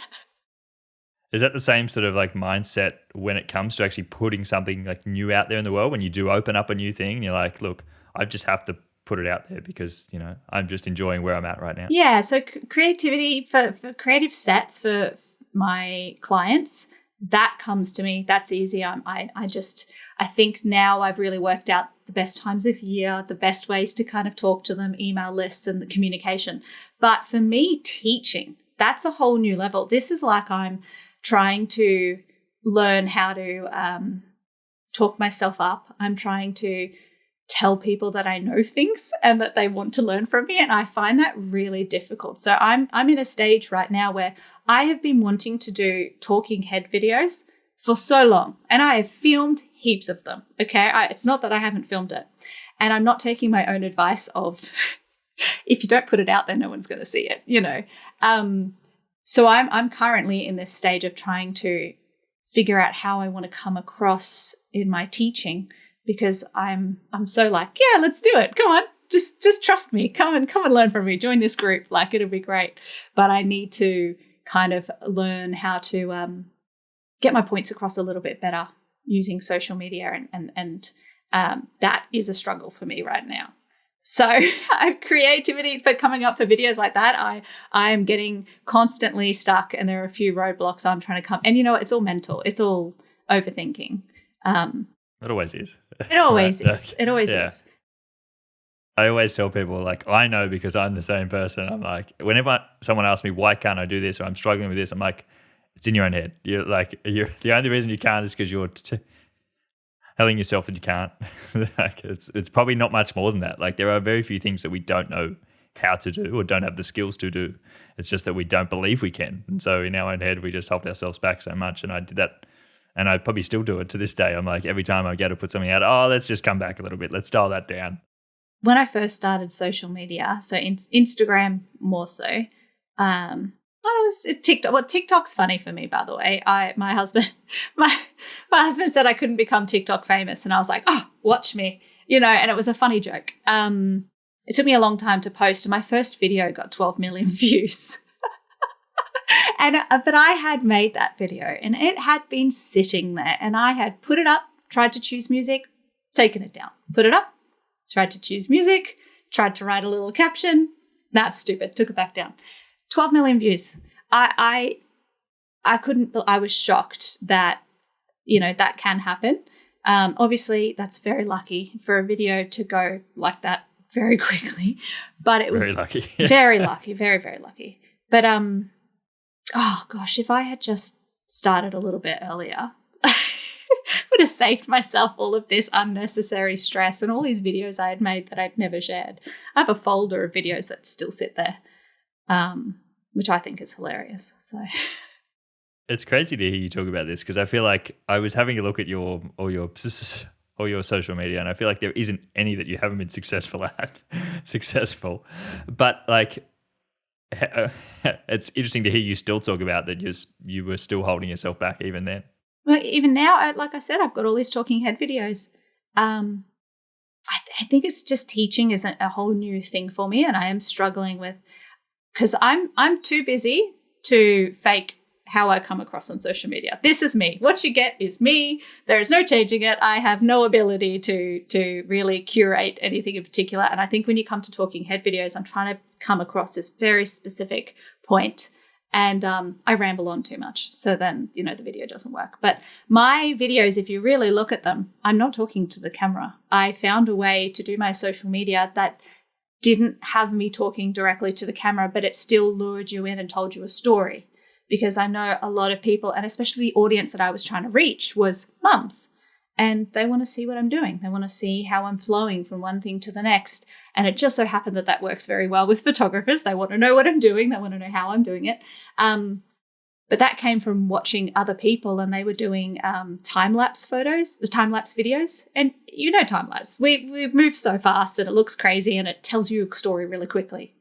Is that the same sort of like mindset when it comes to actually putting something like new out there in the world? When you do open up a new thing, and you're like, look, I just have to put it out there because, I'm just enjoying where I'm at right now. Yeah. So creativity for creative sets for my clients, that comes to me. That's easy. I think now I've really worked out the best times of year, the best ways to kind of talk to them, email lists and the communication. But for me, teaching, that's a whole new level. This is like I'm trying to learn how to talk myself up. I'm trying to tell people that I know things and that they want to learn from me. And I find that really difficult. So I'm in a stage right now where I have been wanting to do talking head videos for so long. And I have filmed heaps of them. Okay. It's not that I haven't filmed it. And I'm not taking my own advice of if you don't put it out there, no one's going to see it, So I'm currently in this stage of trying to figure out how I want to come across in my teaching, because I'm so like, yeah, let's do it. Come on, just trust me. Come and learn from me. Join this group. Like, it'll be great. But I need to kind of learn how to get my points across a little bit better using social media, and that is a struggle for me right now. So creativity for coming up for videos like that, I am getting constantly stuck, and there are a few roadblocks I'm trying to come. And it's all mental. It's all overthinking. It always is. It always is. It always is. I always tell people, like, I know because I'm the same person. I'm like, whenever someone asks me, why can't I do this? Or I'm struggling with this, I'm like, it's in your own head. You're the only reason you can't is because you're telling yourself that you can't. Like, it's probably not much more than that. Like, there are very few things that we don't know how to do or don't have the skills to do. It's just that we don't believe we can. And so in our own head, we just hold ourselves back so much. And I did that. And I probably still do it to this day. I'm like, every time I go to put something out, let's just come back a little bit. Let's dial that down. When I first started social media, so Instagram more so, TikTok. Well, TikTok's funny for me, by the way. My husband said I couldn't become TikTok famous, and I was like, watch me, and it was a funny joke. It took me a long time to post, and my first video got 12 million views. But I had made that video, and it had been sitting there, and I had put it up, tried to choose music, taken it down, put it up, tried to choose music, tried to write a little caption. That's stupid. Took it back down. 12 million views. I was shocked that, that can happen. Obviously that's very lucky for a video to go like that very quickly, but it was very lucky. Very lucky, very, very lucky. But, oh gosh, if I had just started a little bit earlier, would have saved myself all of this unnecessary stress and all these videos I had made that I'd never shared. I have a folder of videos that still sit there, which I think is hilarious. So it's crazy to hear you talk about this, because I feel like I was having a look at your social media, and I feel like there isn't any that you haven't been successful at. But like, it's interesting to hear you still talk about that. You were still holding yourself back even then. Well, even now, like I said, I've got all these talking head videos. I think it's just teaching isn't a whole new thing for me, and I am struggling with, because I'm too busy to fake how I come across on social media. This is me. What you get is me. There is no changing it. I have no ability to really curate anything in particular. And I think when you come to talking head videos, I'm trying to come across this very specific point, and I ramble on too much. So then, the video doesn't work. But my videos, if you really look at them, I'm not talking to the camera. I found a way to do my social media that didn't have me talking directly to the camera, but it still lured you in and told you a story. Because I know a lot of people, and especially the audience that I was trying to reach was mums. And they want to see what I'm doing. They want to see how I'm flowing from one thing to the next. And it just so happened that works very well with photographers. They want to know what I'm doing. They want to know how I'm doing it. But that came from watching other people, and they were doing time-lapse photos, the time-lapse videos. And time-lapse. We move so fast and it looks crazy and it tells you a story really quickly.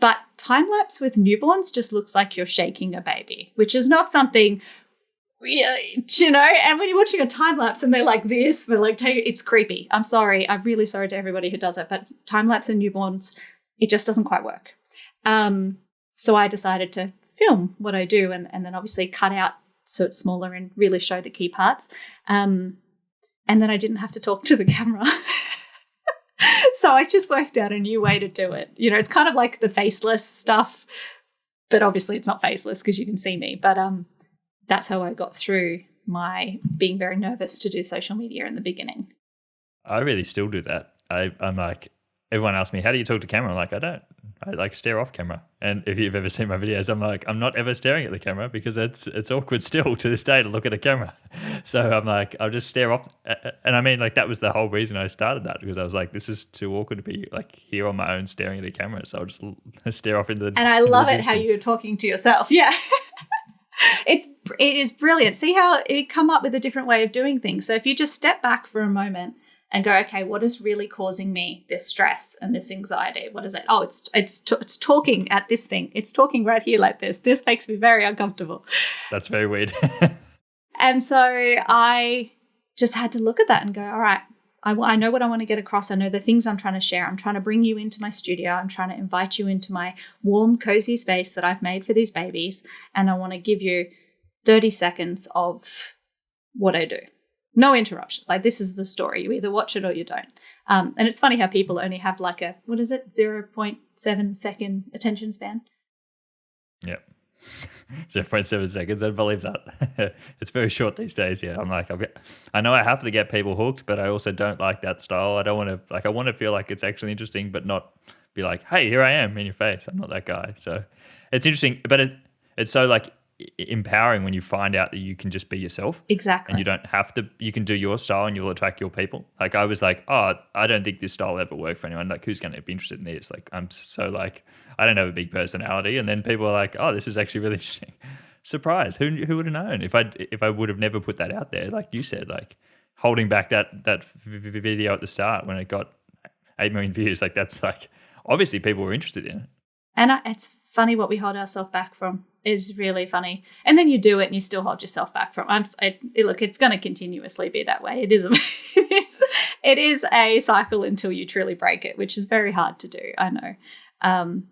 But time-lapse with newborns just looks like you're shaking a baby, which is not something, and when you're watching a time-lapse and they're like this, they're like, it's creepy. I'm sorry. I'm really sorry to everybody who does it, but time-lapse and newborns, it just doesn't quite work. So I decided to film what I do and then obviously cut out so it's smaller and really show the key parts. And then I didn't have to talk to the camera. So I just worked out a new way to do it. You know, it's kind of like the faceless stuff, but obviously it's not faceless because you can see me. But that's how I got through my being very nervous to do social media in the beginning. I really still do that. I'm like, everyone asks me, how do you talk to camera? I'm like, I don't. I like stare off camera. And if you've ever seen my videos, I'm like, I'm not ever staring at the camera because it's awkward still to this day to look at a camera. So I'm like, I'll just stare off. And I mean, like, that was the whole reason I started that, because I was like, this is too awkward to be like here on my own staring at a camera. So I'll just stare off into the And I love it how you're talking to yourself. Yeah. It is brilliant. See how it come up with a different way of doing things. So if you just step back for a moment and go, okay, what is really causing me this stress and this anxiety? What is it? Oh, it's talking at this thing. It's talking right here like this. This makes me very uncomfortable. That's very weird. And so I just had to look at that and go, all right, I know what I want to get across. I know the things I'm trying to share. I'm trying to bring you into my studio. I'm trying to invite you into my warm, cozy space that I've made for these babies. And I want to give you 30 seconds of what I do. No interruptions. Like, this is the story. You either watch it or you don't. And it's funny how people only have like a, 0.7 second attention span. Yep. 0.7 seconds. I believe that. It's very short these days. Yeah. I'm like, I know I have to get people hooked, but I also don't like that style. I don't want to, like, I want to feel like it's actually interesting, but not be like, hey, here I am in your face. I'm not that guy. So it's interesting, but it's so like empowering when you find out that you can just be yourself. Exactly. And you don't have to, you can do your style and you'll attract your people. Like, I was like, oh, I don't think this style will ever work for anyone. Like, who's going to be interested in this? Like, I'm so like, I don't have a big personality. And then people are like, oh, this is actually really interesting. Surprise. Who would have known if I would have never put that out there? Like you said, like holding back that video at the start when it got 8 million views, like that's like, obviously people were interested in it. And it's funny what we hold ourselves back from. It's really funny. And then you do it and you still hold yourself back from. Look, it's going to continuously be that way. It is a cycle until you truly break it, which is very hard to do, I know.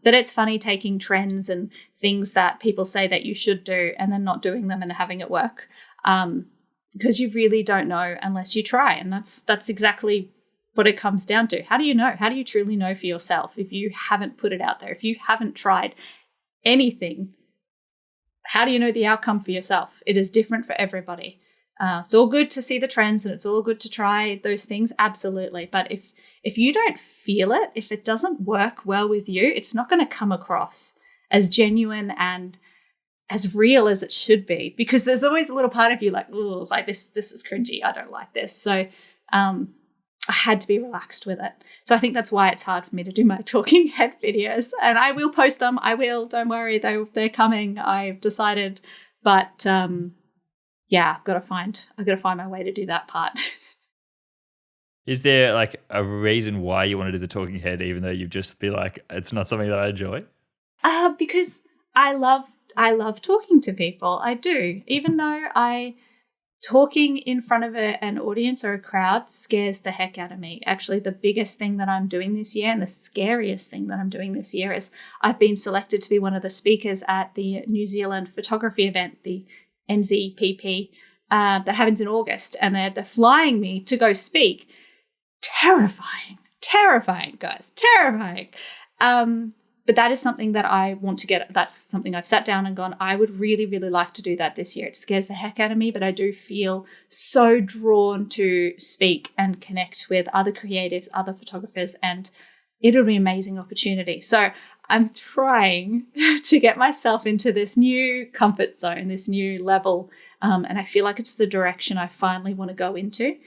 But it's funny taking trends and things that people say that you should do and then not doing them and having it work, because you really don't know unless you try. And that's exactly what it comes down to. How do you know? How do you truly know for yourself if you haven't put it out there? If you haven't tried anything, how do you know the outcome for yourself? It is different for everybody. It's all good to see the trends and it's all good to try those things, absolutely. But if you don't feel it, if it doesn't work well with you, it's not going to come across as genuine and as real as it should be, because there's always a little part of you like, oh, like this is cringy. I don't like this. So I had to be relaxed with it. So I think that's why it's hard for me to do my talking head videos. And I will post them. I will. Don't worry. They're coming. I've decided. But yeah, I've got to find my way to do that part. Is there like a reason why you want to do the talking head, even though you just be like, it's not something that I enjoy? Because I love talking to people. I do. Even though talking in front of an audience or a crowd scares the heck out of me. Actually, the biggest thing that I'm doing this year and the scariest thing that I'm doing this year is I've been selected to be one of the speakers at the New Zealand photography event, the NZPP, that happens in August. And they're flying me to go speak. Terrifying, guys, terrifying. But that is something that I want to get. That's something I've sat down and gone, I would really, really like to do that this year. It scares the heck out of me, but I do feel so drawn to speak and connect with other creatives, other photographers, and it'll be an amazing opportunity. So I'm trying to get myself into this new comfort zone, this new level, and I feel like it's the direction I finally want to go into.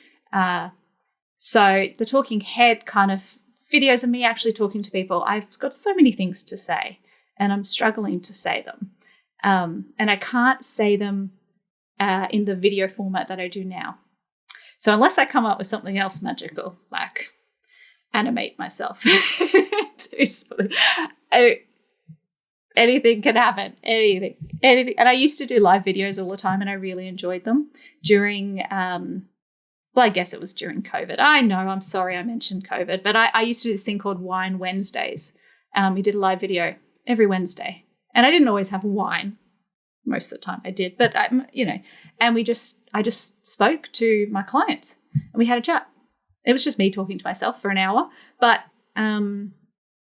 So the talking head kind of videos of me actually talking to people, I've got so many things to say and I'm struggling to say them. And I can't say them in the video format that I do now. So unless I come up with something else magical, like animate myself, do something, anything can happen, anything. And I used to do live videos all the time and I really enjoyed them during well, I guess it was during COVID. I know, I'm sorry I mentioned COVID, but I used to do this thing called Wine Wednesdays. We did a live video every Wednesday. And I didn't always have wine. Most of the time I did. But, and I just spoke to my clients and we had a chat. It was just me talking to myself for an hour, but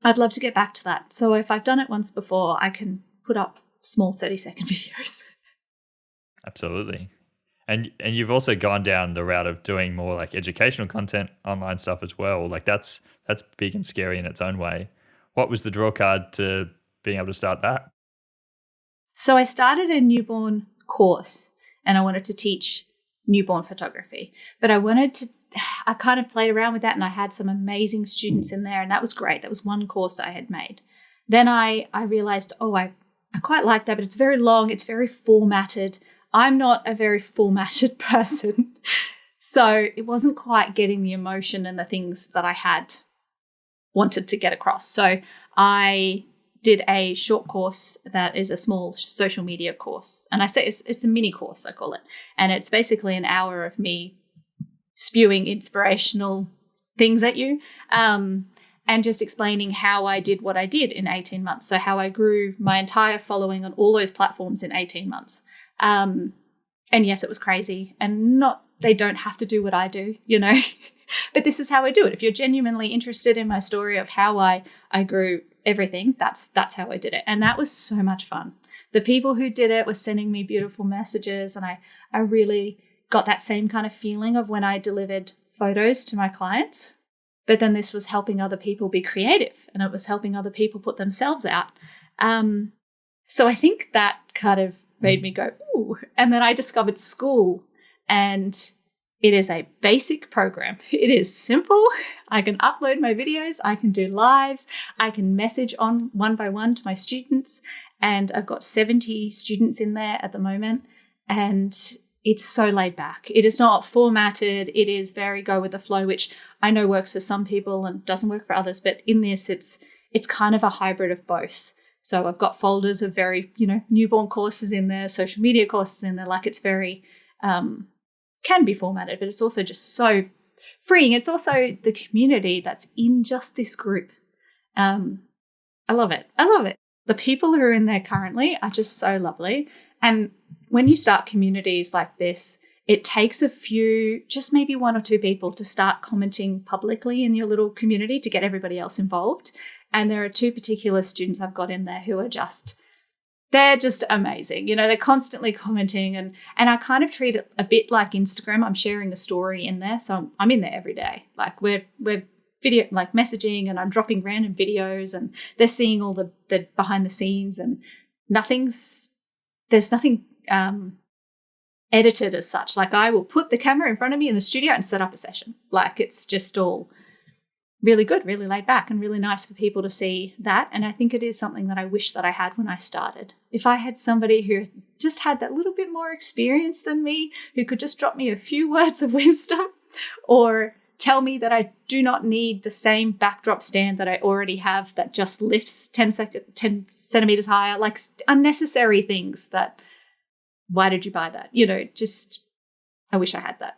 I'd love to get back to that. So if I've done it once before, I can put up small 30-second videos. Absolutely. And you've also gone down the route of doing more like educational content, online stuff as well. Like that's big and scary in its own way. What was the draw card to being able to start that? So I started a newborn course and I wanted to teach newborn photography, but I kind of played around with that and I had some amazing students in there and that was great. That was one course I had made. Then I realized, I quite like that, but it's very long. It's very formatted. I'm not a very formatted person. So it wasn't quite getting the emotion and the things that I had wanted to get across. So I did a short course that is a small social media course. And I say it's a mini course, I call it. And it's basically an hour of me spewing inspirational things at you and just explaining how I did what I did in 18 months. So how I grew my entire following on all those platforms in 18 months. And yes, it was crazy. And they don't have to do what I do, but this is how I do it. If you're genuinely interested in my story of how I grew everything, that's how I did it. And that was so much fun. The people who did it were sending me beautiful messages, and I really got that same kind of feeling of when I delivered photos to my clients. But then this was helping other people be creative, and it was helping other people put themselves out. So I think that kind of made me go, ooh. And then I discovered school, and it is a basic program. It is simple. I can upload my videos. I can do lives. I can message on one by one to my students. And I've got 70 students in there at the moment. And it's so laid back. It is not formatted. It is very go with the flow, which I know works for some people and doesn't work for others. But in this, it's kind of a hybrid of both. So I've got folders of very, newborn courses in there, social media courses in there. Like it's very, can be formatted, but it's also just so freeing. It's also the community that's in just this group. I love it. The people who are in there currently are just so lovely. And when you start communities like this, it takes a few, just maybe one or two people to start commenting publicly in your little community to get everybody else involved. And there are two particular students I've got in there who are they're just amazing. They're constantly commenting and I kind of treat it a bit like Instagram. I'm sharing a story in there. So I'm in there every day. Like we're video, like messaging, and I'm dropping random videos and they're seeing all the behind the scenes, and there's nothing edited as such. Like I will put the camera in front of me in the studio and set up a session. Like it's just all really good, really laid back, and really nice for people to see that. And I think it is something that I wish that I had when I started. If I had somebody who just had that little bit more experience than me, who could just drop me a few words of wisdom or tell me that I do not need the same backdrop stand that I already have that just lifts 10 centimeters higher, like unnecessary things that, why did you buy that? I wish I had that.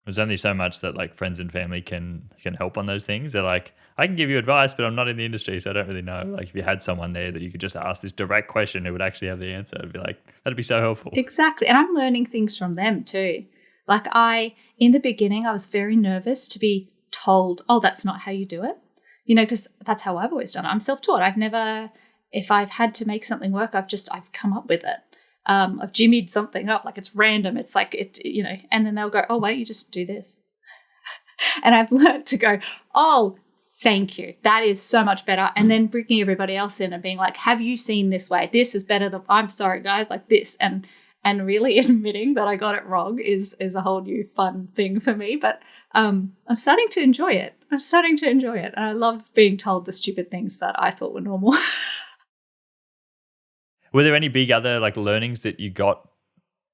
There's only so much that like friends and family can help on those things. They're like, I can give you advice, but I'm not in the industry, so I don't really know. Like if you had someone there that you could just ask this direct question who would actually have the answer, it'd be like, that'd be so helpful. Exactly. And I'm learning things from them too. Like in the beginning, I was very nervous to be told, oh, that's not how you do it. Because that's how I've always done it. I'm self-taught. If I've had to make something work, I've come up with it. I've jimmied something up, like it's random. It's like and then they'll go, oh, wait, you just do this. And I've learned to go, oh, thank you. That is so much better. And then bringing everybody else in and being like, have you seen this way? This is better than, I'm sorry, guys, like this. And really admitting that I got it wrong is a whole new fun thing for me. But I'm starting to enjoy it. And I love being told the stupid things that I thought were normal. Were there any big other like learnings that you got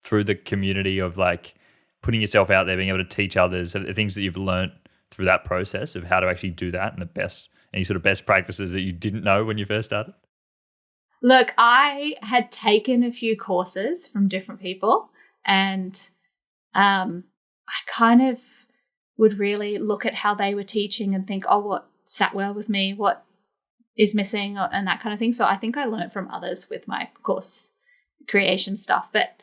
through the community of like putting yourself out there, being able to teach others, things that you've learned through that process of how to actually do that, and any sort of best practices that you didn't know when you first started? Look, I had taken a few courses from different people, and I kind of would really look at how they were teaching and think, oh, what sat well with me, what is missing, and that kind of thing. So I think I learned from others with my course creation stuff. But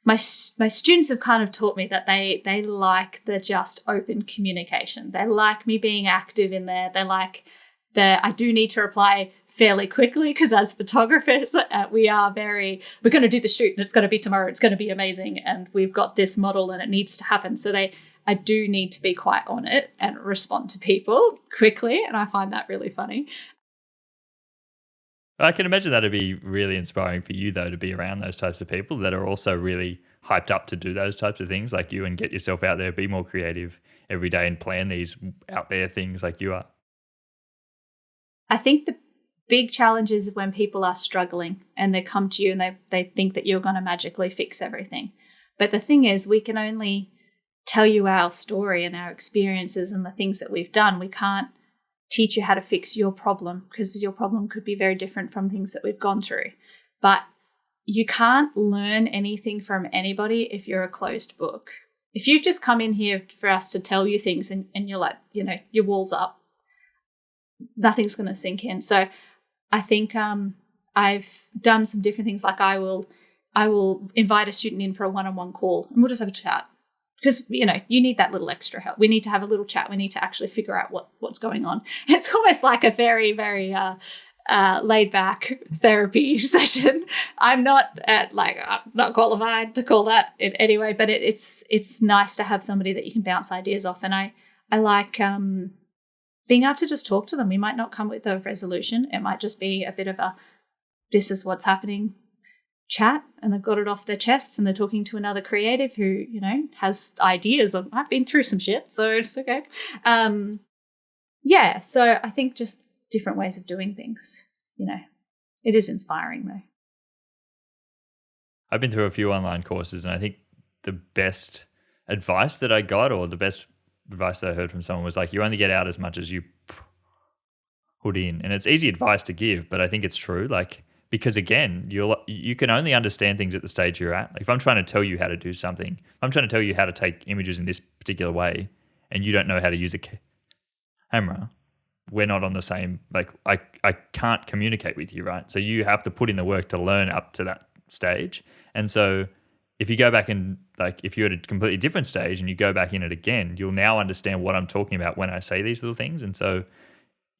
my students have kind of taught me that they like the just open communication. They like me being active in there. They like I do need to reply fairly quickly because as photographers, we're going to do the shoot and it's going to be tomorrow. It's going to be amazing. And we've got this model and it needs to happen. So I do need to be quite on it and respond to people quickly. And I find that really funny. I can imagine that'd be really inspiring for you, though, to be around those types of people that are also really hyped up to do those types of things like you and get yourself out there, be more creative every day and plan these out there things like you are. I think the big challenge is when people are struggling and they come to you and they think that you're going to magically fix everything. But the thing is, we can only tell you our story and our experiences and the things that we've done. We can't teach you how to fix your problem because your problem could be very different from things that we've gone through. But you can't learn anything from anybody if you're a closed book. If you've just come in here for us to tell you things and you're like, your wall's up, nothing's going to sink in. So I think I've done some different things. Like I will invite a student in for a one-on-one call and we'll just have a chat. Because, you need that little extra help. We need to have a little chat. We need to actually figure out what's going on. It's almost like a very, very laid-back therapy session. I'm not qualified to call that in any way, but it's nice to have somebody that you can bounce ideas off. And I like being able to just talk to them. We might not come with a resolution. It might just be a bit of a, this is what's happening chat, and they've got it off their chests and they're talking to another creative who, has ideas of, I've been through some shit, so it's okay. So I think just different ways of doing things, it is inspiring though. I've been through a few online courses and I think the best advice that I got or the best advice that I heard from someone was like, you only get out as much as you put in. And it's easy advice to give, but I think it's true. Like, because again, you can only understand things at the stage you're at. Like if I'm trying to tell you how to do something, I'm trying to tell you how to take images in this particular way, and you don't know how to use a camera, we're not on the same, like I can't communicate with you, right? So you have to put in the work to learn up to that stage. And so if you go back and like if you're at a completely different stage and you go back in it again, you'll now understand what I'm talking about when I say these little things. And so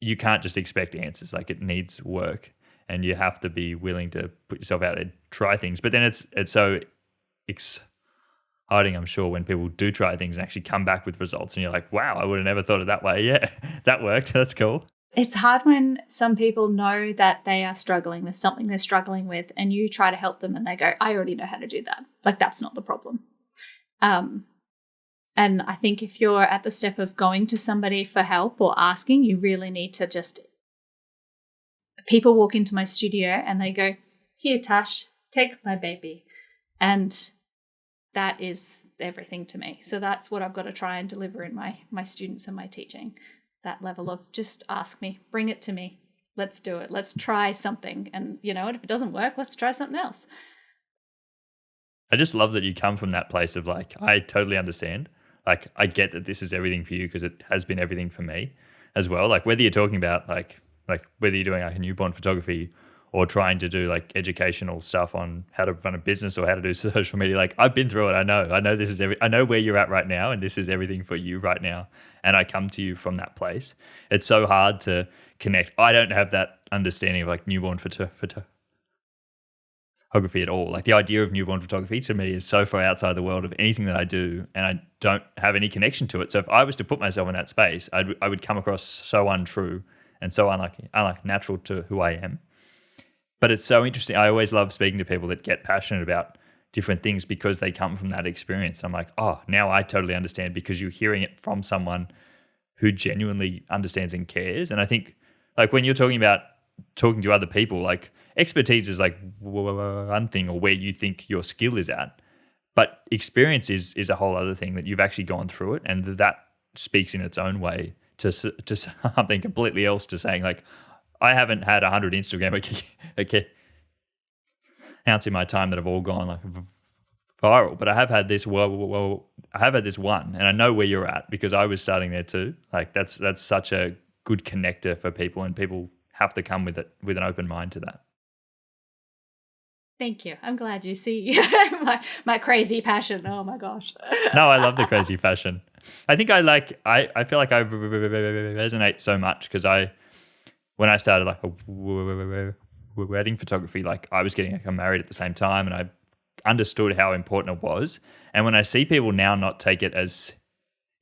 you can't just expect answers. Like it needs work. And you have to be willing to put yourself out there, try things. But then it's so exciting, I'm sure, when people do try things and actually come back with results. And you're like, wow, I would have never thought of that way. Yeah, that worked. That's cool. It's hard when some people know that they are struggling. There's something they're struggling with and you try to help them and they go, I already know how to do that. Like that's not the problem. And I think if you're at the step of going to somebody for help or asking, you really need to just... People walk into my studio and they go, here, Tash, take my baby. And that is everything to me. So that's what I've got to try and deliver in my students and my teaching. That level of just ask me, bring it to me. Let's do it. Let's try something. And you know what? If it doesn't work, let's try something else. I just love that you come from that place of like, I totally understand. Like, I get that this is everything for you because it has been everything for me as well. Like whether you're talking about like whether you're doing like a newborn photography or trying to do like educational stuff on how to run a business or how to do social media, like I've been through it. I know this is I know where you're at right now and this is everything for you right now. And I come to you from that place. It's so hard to connect. I don't have that understanding of like newborn photography at all. Like the idea of newborn photography to me is so far outside the world of anything that I do, and I don't have any connection to it. So if I was to put myself in that space, I would come across so untrue and so unlike natural to who I am. But it's so interesting. I always love speaking to people that get passionate about different things because they come from that experience. I'm like, oh, now I totally understand because you're hearing it from someone who genuinely understands and cares. And I think like when you're talking about talking to other people, like expertise is like one thing or where you think your skill is at. But experience is a whole other thing that you've actually gone through it. And that speaks in its own way to something completely else, to saying like, I haven't had 100 Instagram accounts in my time that have all gone like viral, but I have had this. I have had this one, and I know where you're at because I was starting there too. Like that's such a good connector for people, and people have to come with it with an open mind to that. Thank you. I'm glad you see my crazy passion. Oh my gosh. No, I love the crazy passion. I think I feel like I resonate so much because when I started like a wedding photography, like I was getting married at the same time, and I understood how important it was. And when I see people now not take it as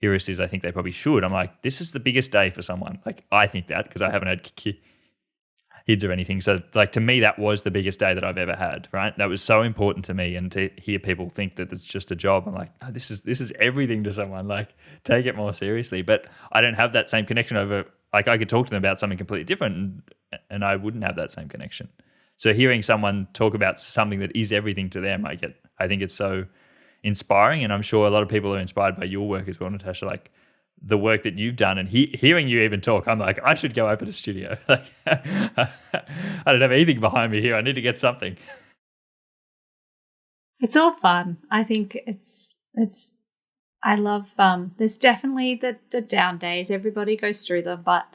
seriously as I think they probably should, I'm like, this is the biggest day for someone. Like I think that because I haven't had kids or anything. So like to me, that was the biggest day that I've ever had, right? That was so important to me. And to hear people think that it's just a job, I'm like, oh, this is everything to someone. Like take it more seriously. But I don't have that same connection over, like I could talk to them about something completely different and I wouldn't have that same connection. So hearing someone talk about something that is everything to them, I think it's so inspiring. And I'm sure a lot of people are inspired by your work as well, Natasha, like the work that you've done, and hearing you even talk, I'm like, I should go open a studio. Like, I don't have anything behind me here. I need to get something. It's all fun. I think I love, there's definitely the down days. Everybody goes through them, but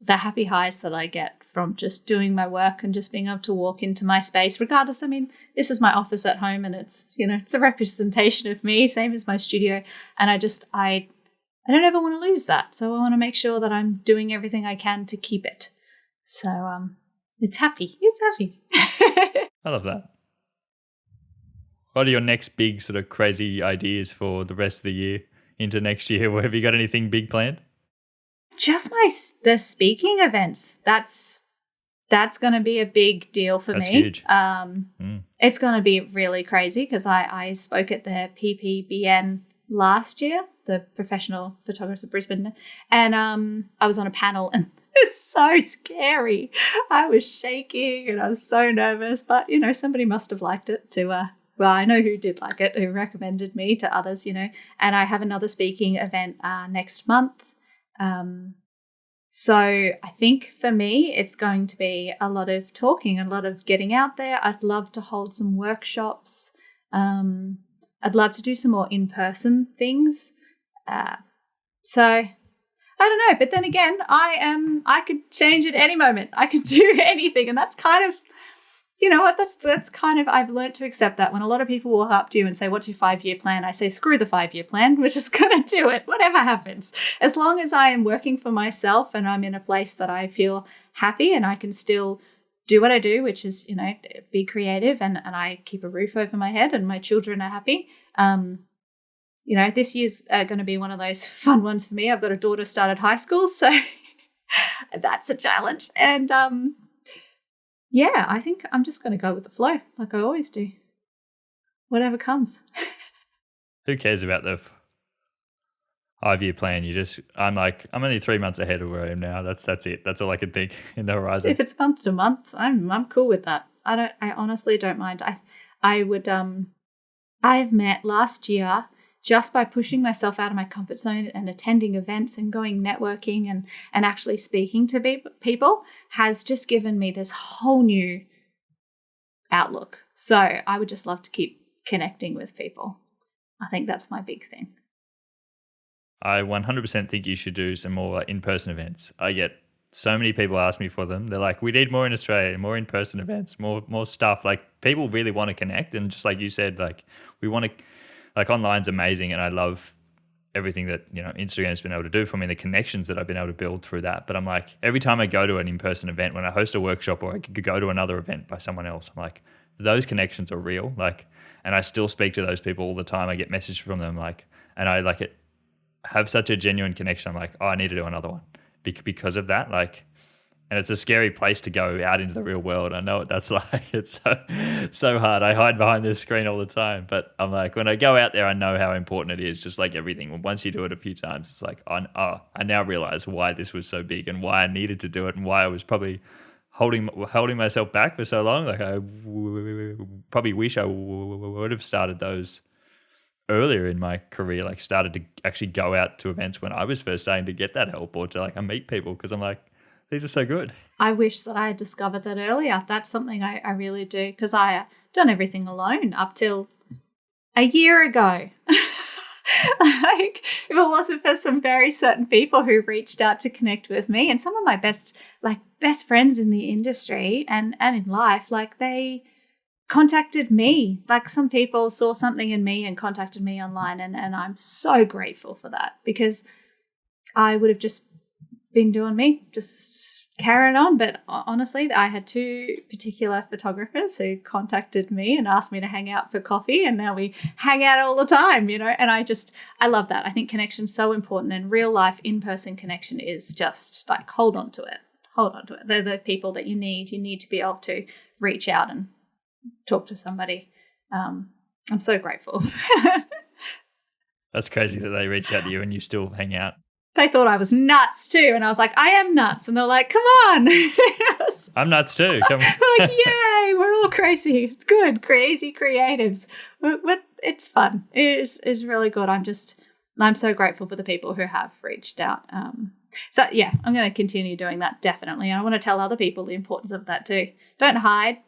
the happy highs that I get from just doing my work and just being able to walk into my space, regardless. I mean, this is my office at home and it's, it's a representation of me, same as my studio. And I don't ever want to lose that. So I want to make sure that I'm doing everything I can to keep it. So it's happy. It's happy. I love that. What are your next big sort of crazy ideas for the rest of the year into next year? Have you got anything big planned? Just the speaking events. That's going to be a big deal for That's me. Huge. It's going to be really crazy because I spoke at the PPBN last year, the Professional Photographers of Brisbane, and I was on a panel and it's so scary. I was shaking and I was so nervous, but somebody must have liked it to well, I know who did like it, who recommended me to others, and I have another speaking event next month. So I think for me, it's going to be a lot of talking, a lot of getting out there. I'd love to hold some workshops. I'd love to do some more in-person things. So I don't know, but then again, I could change at any moment. I could do anything, and that's kind of, that's kind of, I've learned to accept that. When a lot of people walk up to you and say, what's your 5-year plan? I say, screw the 5-year plan. We're just going to do it, whatever happens. As long as I am working for myself and I'm in a place that I feel happy and I can still do what I do, which is, be creative and I keep a roof over my head and my children are happy. This year's going to be one of those fun ones for me. I've got a daughter started high school, so that's a challenge. And, yeah, I think I'm just going to go with the flow like I always do. Whatever comes. Who cares about the 5-year plan? I'm only 3 months ahead of where I am now. That's it. That's all I can think in the horizon. If it's month to month, I'm cool with that. I honestly don't mind. I've met last year just by pushing myself out of my comfort zone and attending events and going networking and actually speaking to people has just given me this whole new outlook. So I would just love to keep connecting with people. I think that's my big thing. I 100% think you should do some more in-person events. I get so many people ask me for them. They're like, we need more in Australia, more in-person events, more stuff. Like people really want to connect. And just like you said, like we want to, like online's amazing, and I love everything that Instagram's been able to do for me, the connections that I've been able to build through that. But I'm like, every time I go to an in-person event, when I host a workshop or I could go to another event by someone else, I'm like, those connections are real. Like, and I still speak to those people all the time. I get messages from them, like, and I like it, have such a genuine connection. I'm like, oh, I need to do another one because of that. Like, and it's a scary place to go out into the real world. I know what that's like. It's so hard. I hide behind this screen all the time. But I'm like, when I go out there, I know how important it is, just like everything. Once you do it a few times, it's like, I now realize why this was so big and why I needed to do it and why I was probably holding myself back for so long. Like I probably wish I would have started those earlier in my career, like started to actually go out to events when I was first starting to get that help or to like meet people, because I'm like, these are so good. I wish that I had discovered that earlier. That's something I really do, because I done everything alone up till a year ago. Like, if it wasn't for some very certain people who reached out to connect with me, and some of my best friends in the industry and in life, like they contacted me. Like, some people saw something in me and contacted me online, and I'm so grateful for that, because I would have just been doing me, just carrying on. But honestly, I had two particular photographers who contacted me and asked me to hang out for coffee, and now we hang out all the time, and I love that. I think connection's so important, and real life in-person connection is just like, hold on to it. They're the people that you need to be able to reach out and talk to somebody. I'm so grateful. That's crazy that they reached out to you and you still hang out. They thought I was nuts too. And I was like, I am nuts. And they're like, come on. I'm nuts too. Come on. We're like, yay, we're all crazy. It's good. Crazy creatives. It's fun. It is really good. I'm so grateful for the people who have reached out. So yeah, I'm going to continue doing that, definitely. And I want to tell other people the importance of that too. Don't hide.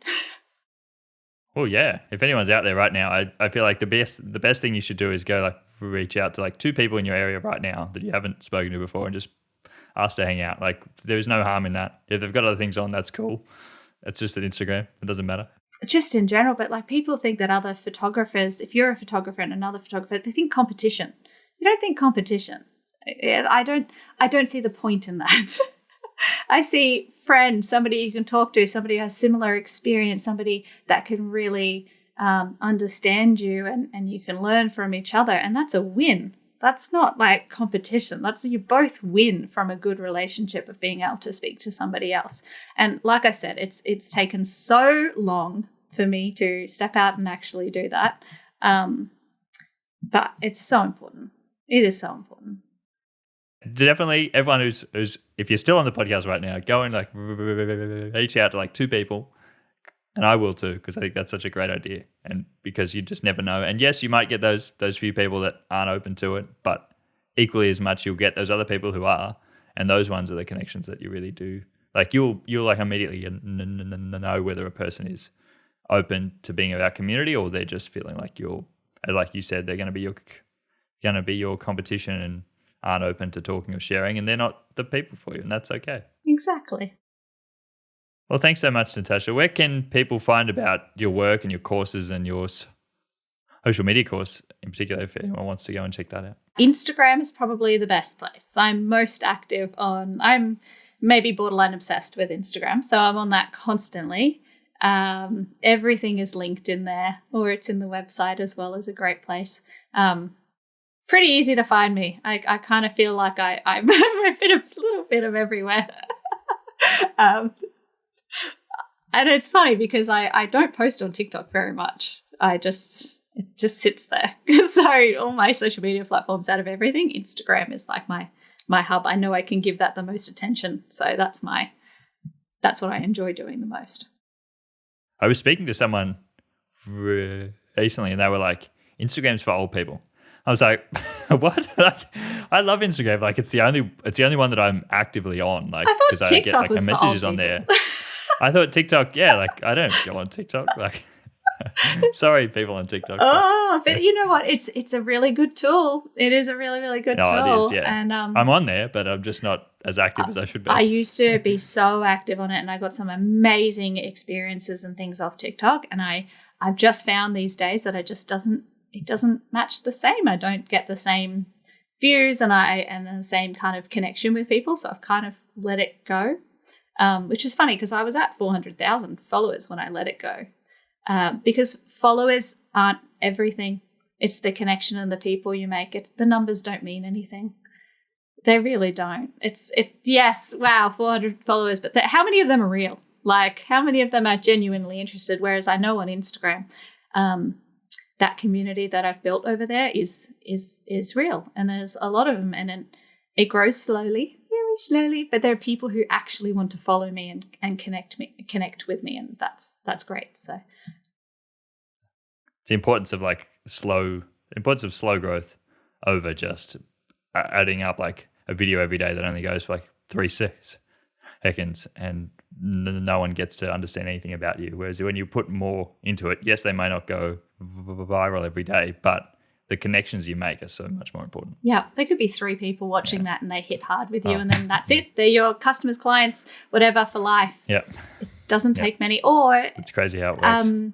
Well, yeah. If anyone's out there right now, I feel like the best thing you should do is go like reach out to like two people in your area right now that you haven't spoken to before and just ask to hang out. Like, there's no harm in that. If they've got other things on, that's cool. It's just an Instagram. It doesn't matter. Just in general, but like, people think that other photographers, if you're a photographer and another photographer, they think competition. You don't think competition. I don't see the point in that. I see friend, somebody you can talk to, somebody who has similar experience, somebody that can really understand you, and you can learn from each other. And that's a win. That's not like competition. That's, you both win from a good relationship of being able to speak to somebody else. And like I said, it's taken so long for me to step out and actually do that. But it's so important. It is so important. Definitely, everyone who's if you're still on the podcast right now, go and like reach out to like two people, and I will too, because I think that's such a great idea, and because you just never know. And yes, you might get those few people that aren't open to it, but equally as much you'll get those other people who are, and those ones are the connections that you really do. Like, you'll like immediately know whether a person is open to being in our community, or they're just feeling like like you said, they're going to be your competition and aren't open to talking or sharing, and they're not the people for you, and that's okay. Exactly. Well, thanks so much, Natasha. Where can people find about your work and your courses and your social media course in particular, if anyone wants to go and check that out? Instagram is probably the best place. I'm most active I'm maybe borderline obsessed with Instagram, so I'm on that constantly. Everything is linked in there, or it's in the website as well, as a great place. Pretty easy to find me. I kind of feel like I'm a little bit of everywhere. And it's funny because I don't post on TikTok very much. It just sits there. So all my social media platforms, out of everything, Instagram is like my hub. I know I can give that the most attention. So that's what I enjoy doing the most. I was speaking to someone recently, and they were like, Instagram's for old people. I was like, what? Like, I love Instagram. Like, it's the only one that I'm actively on. Like, because I get like my messages on there. I thought TikTok, yeah, like I don't go on TikTok. Like, sorry, people on TikTok. But you know what? It's a really good tool. It is a really, really good tool. It is, yeah. And I'm on there, but I'm just not as active as I should be. I used to be so active on it, and I got some amazing experiences and things off TikTok. And I've just found these days that it doesn't match the same. I don't get the same views and the same kind of connection with people. So I've kind of let it go, which is funny because I was at 400,000 followers when I let it go. Because followers aren't everything. It's the connection and the people you make. It's the numbers don't mean anything. They really don't. Yes, wow, 400 followers, but how many of them are real? Like, how many of them are genuinely interested? Whereas I know on Instagram, that community that I've built over there is real, and there's a lot of them, and it grows slowly, very slowly. But there are people who actually want to follow me and connect with me, and that's great. So it's the importance of slow growth over just adding up like a video every day that only goes for like 3 seconds, and no one gets to understand anything about you. Whereas when you put more into it, yes, they may not go viral every day, but the connections you make are so much more important. Yeah, there could be 3 people watching that and they hit hard with you, and then that's it. They're your customers, clients, whatever, for life. Yeah. It doesn't take many. Or it's crazy how it works.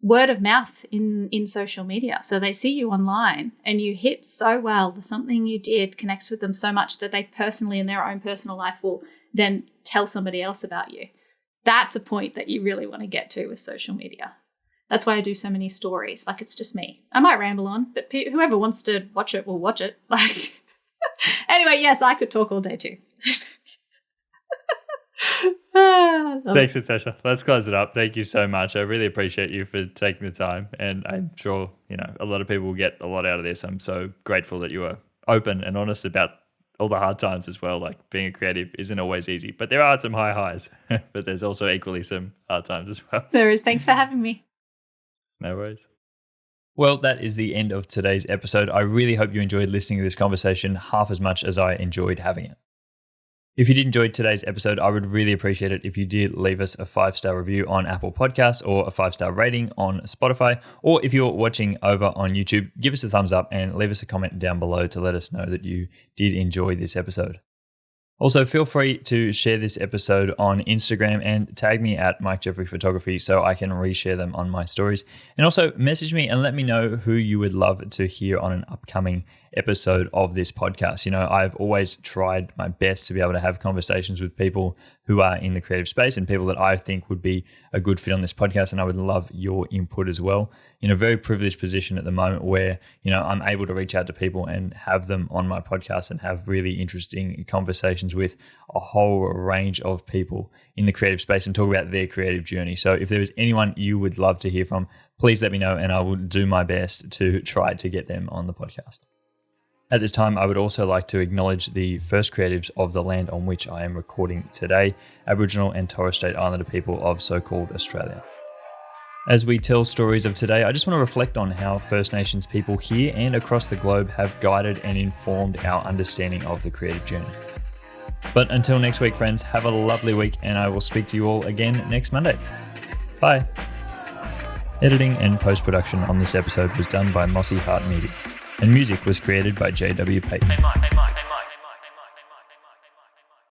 Word of mouth in social media. So they see you online and you hit so well. Something you did connects with them so much that they personally, in their own personal life, will then tell somebody else about you. That's a point that you really want to get to with social media. That's why I do so many stories. Like, it's just me. I might ramble on, but whoever wants to watch it will watch it. Like, anyway, yes, I could talk all day too. Thanks, Natasha. Let's close it up. Thank you so much. I really appreciate you for taking the time, and I'm sure a lot of people will get a lot out of this. I'm so grateful that you were open and honest about all the hard times as well. Like, being a creative isn't always easy, but there are some high highs, but there's also equally some hard times as well. There is. Thanks for having me. No worries. Well, that is the end of today's episode. I really hope you enjoyed listening to this conversation half as much as I enjoyed having it. If you did enjoy today's episode, I would really appreciate it if you did leave us a 5-star review on Apple Podcasts or a 5-star rating on Spotify. Or if you're watching over on YouTube, give us a thumbs up and leave us a comment down below to let us know that you did enjoy this episode. Also, feel free to share this episode on Instagram and tag me at Mike Jeffrey Photography so I can reshare them on my stories. And also message me and let me know who you would love to hear on an upcoming episode of this podcast. I've always tried my best to be able to have conversations with people who are in the creative space and people that I think would be a good fit on this podcast. And I would love your input as well. In a very privileged position at the moment where, I'm able to reach out to people and have them on my podcast and have really interesting conversations with a whole range of people in the creative space and talk about their creative journey. So if there is anyone you would love to hear from, please let me know and I will do my best to try to get them on the podcast. At this time, I would also like to acknowledge the first creatives of the land on which I am recording today, Aboriginal and Torres Strait Islander people of so-called Australia. As we tell stories of today, I just want to reflect on how First Nations people here and across the globe have guided and informed our understanding of the creative journey. But until next week, friends, have a lovely week and I will speak to you all again next Monday. Bye. Editing and post-production on this episode was done by Mossy Media, and music was created by JWPATON. Hey Mike.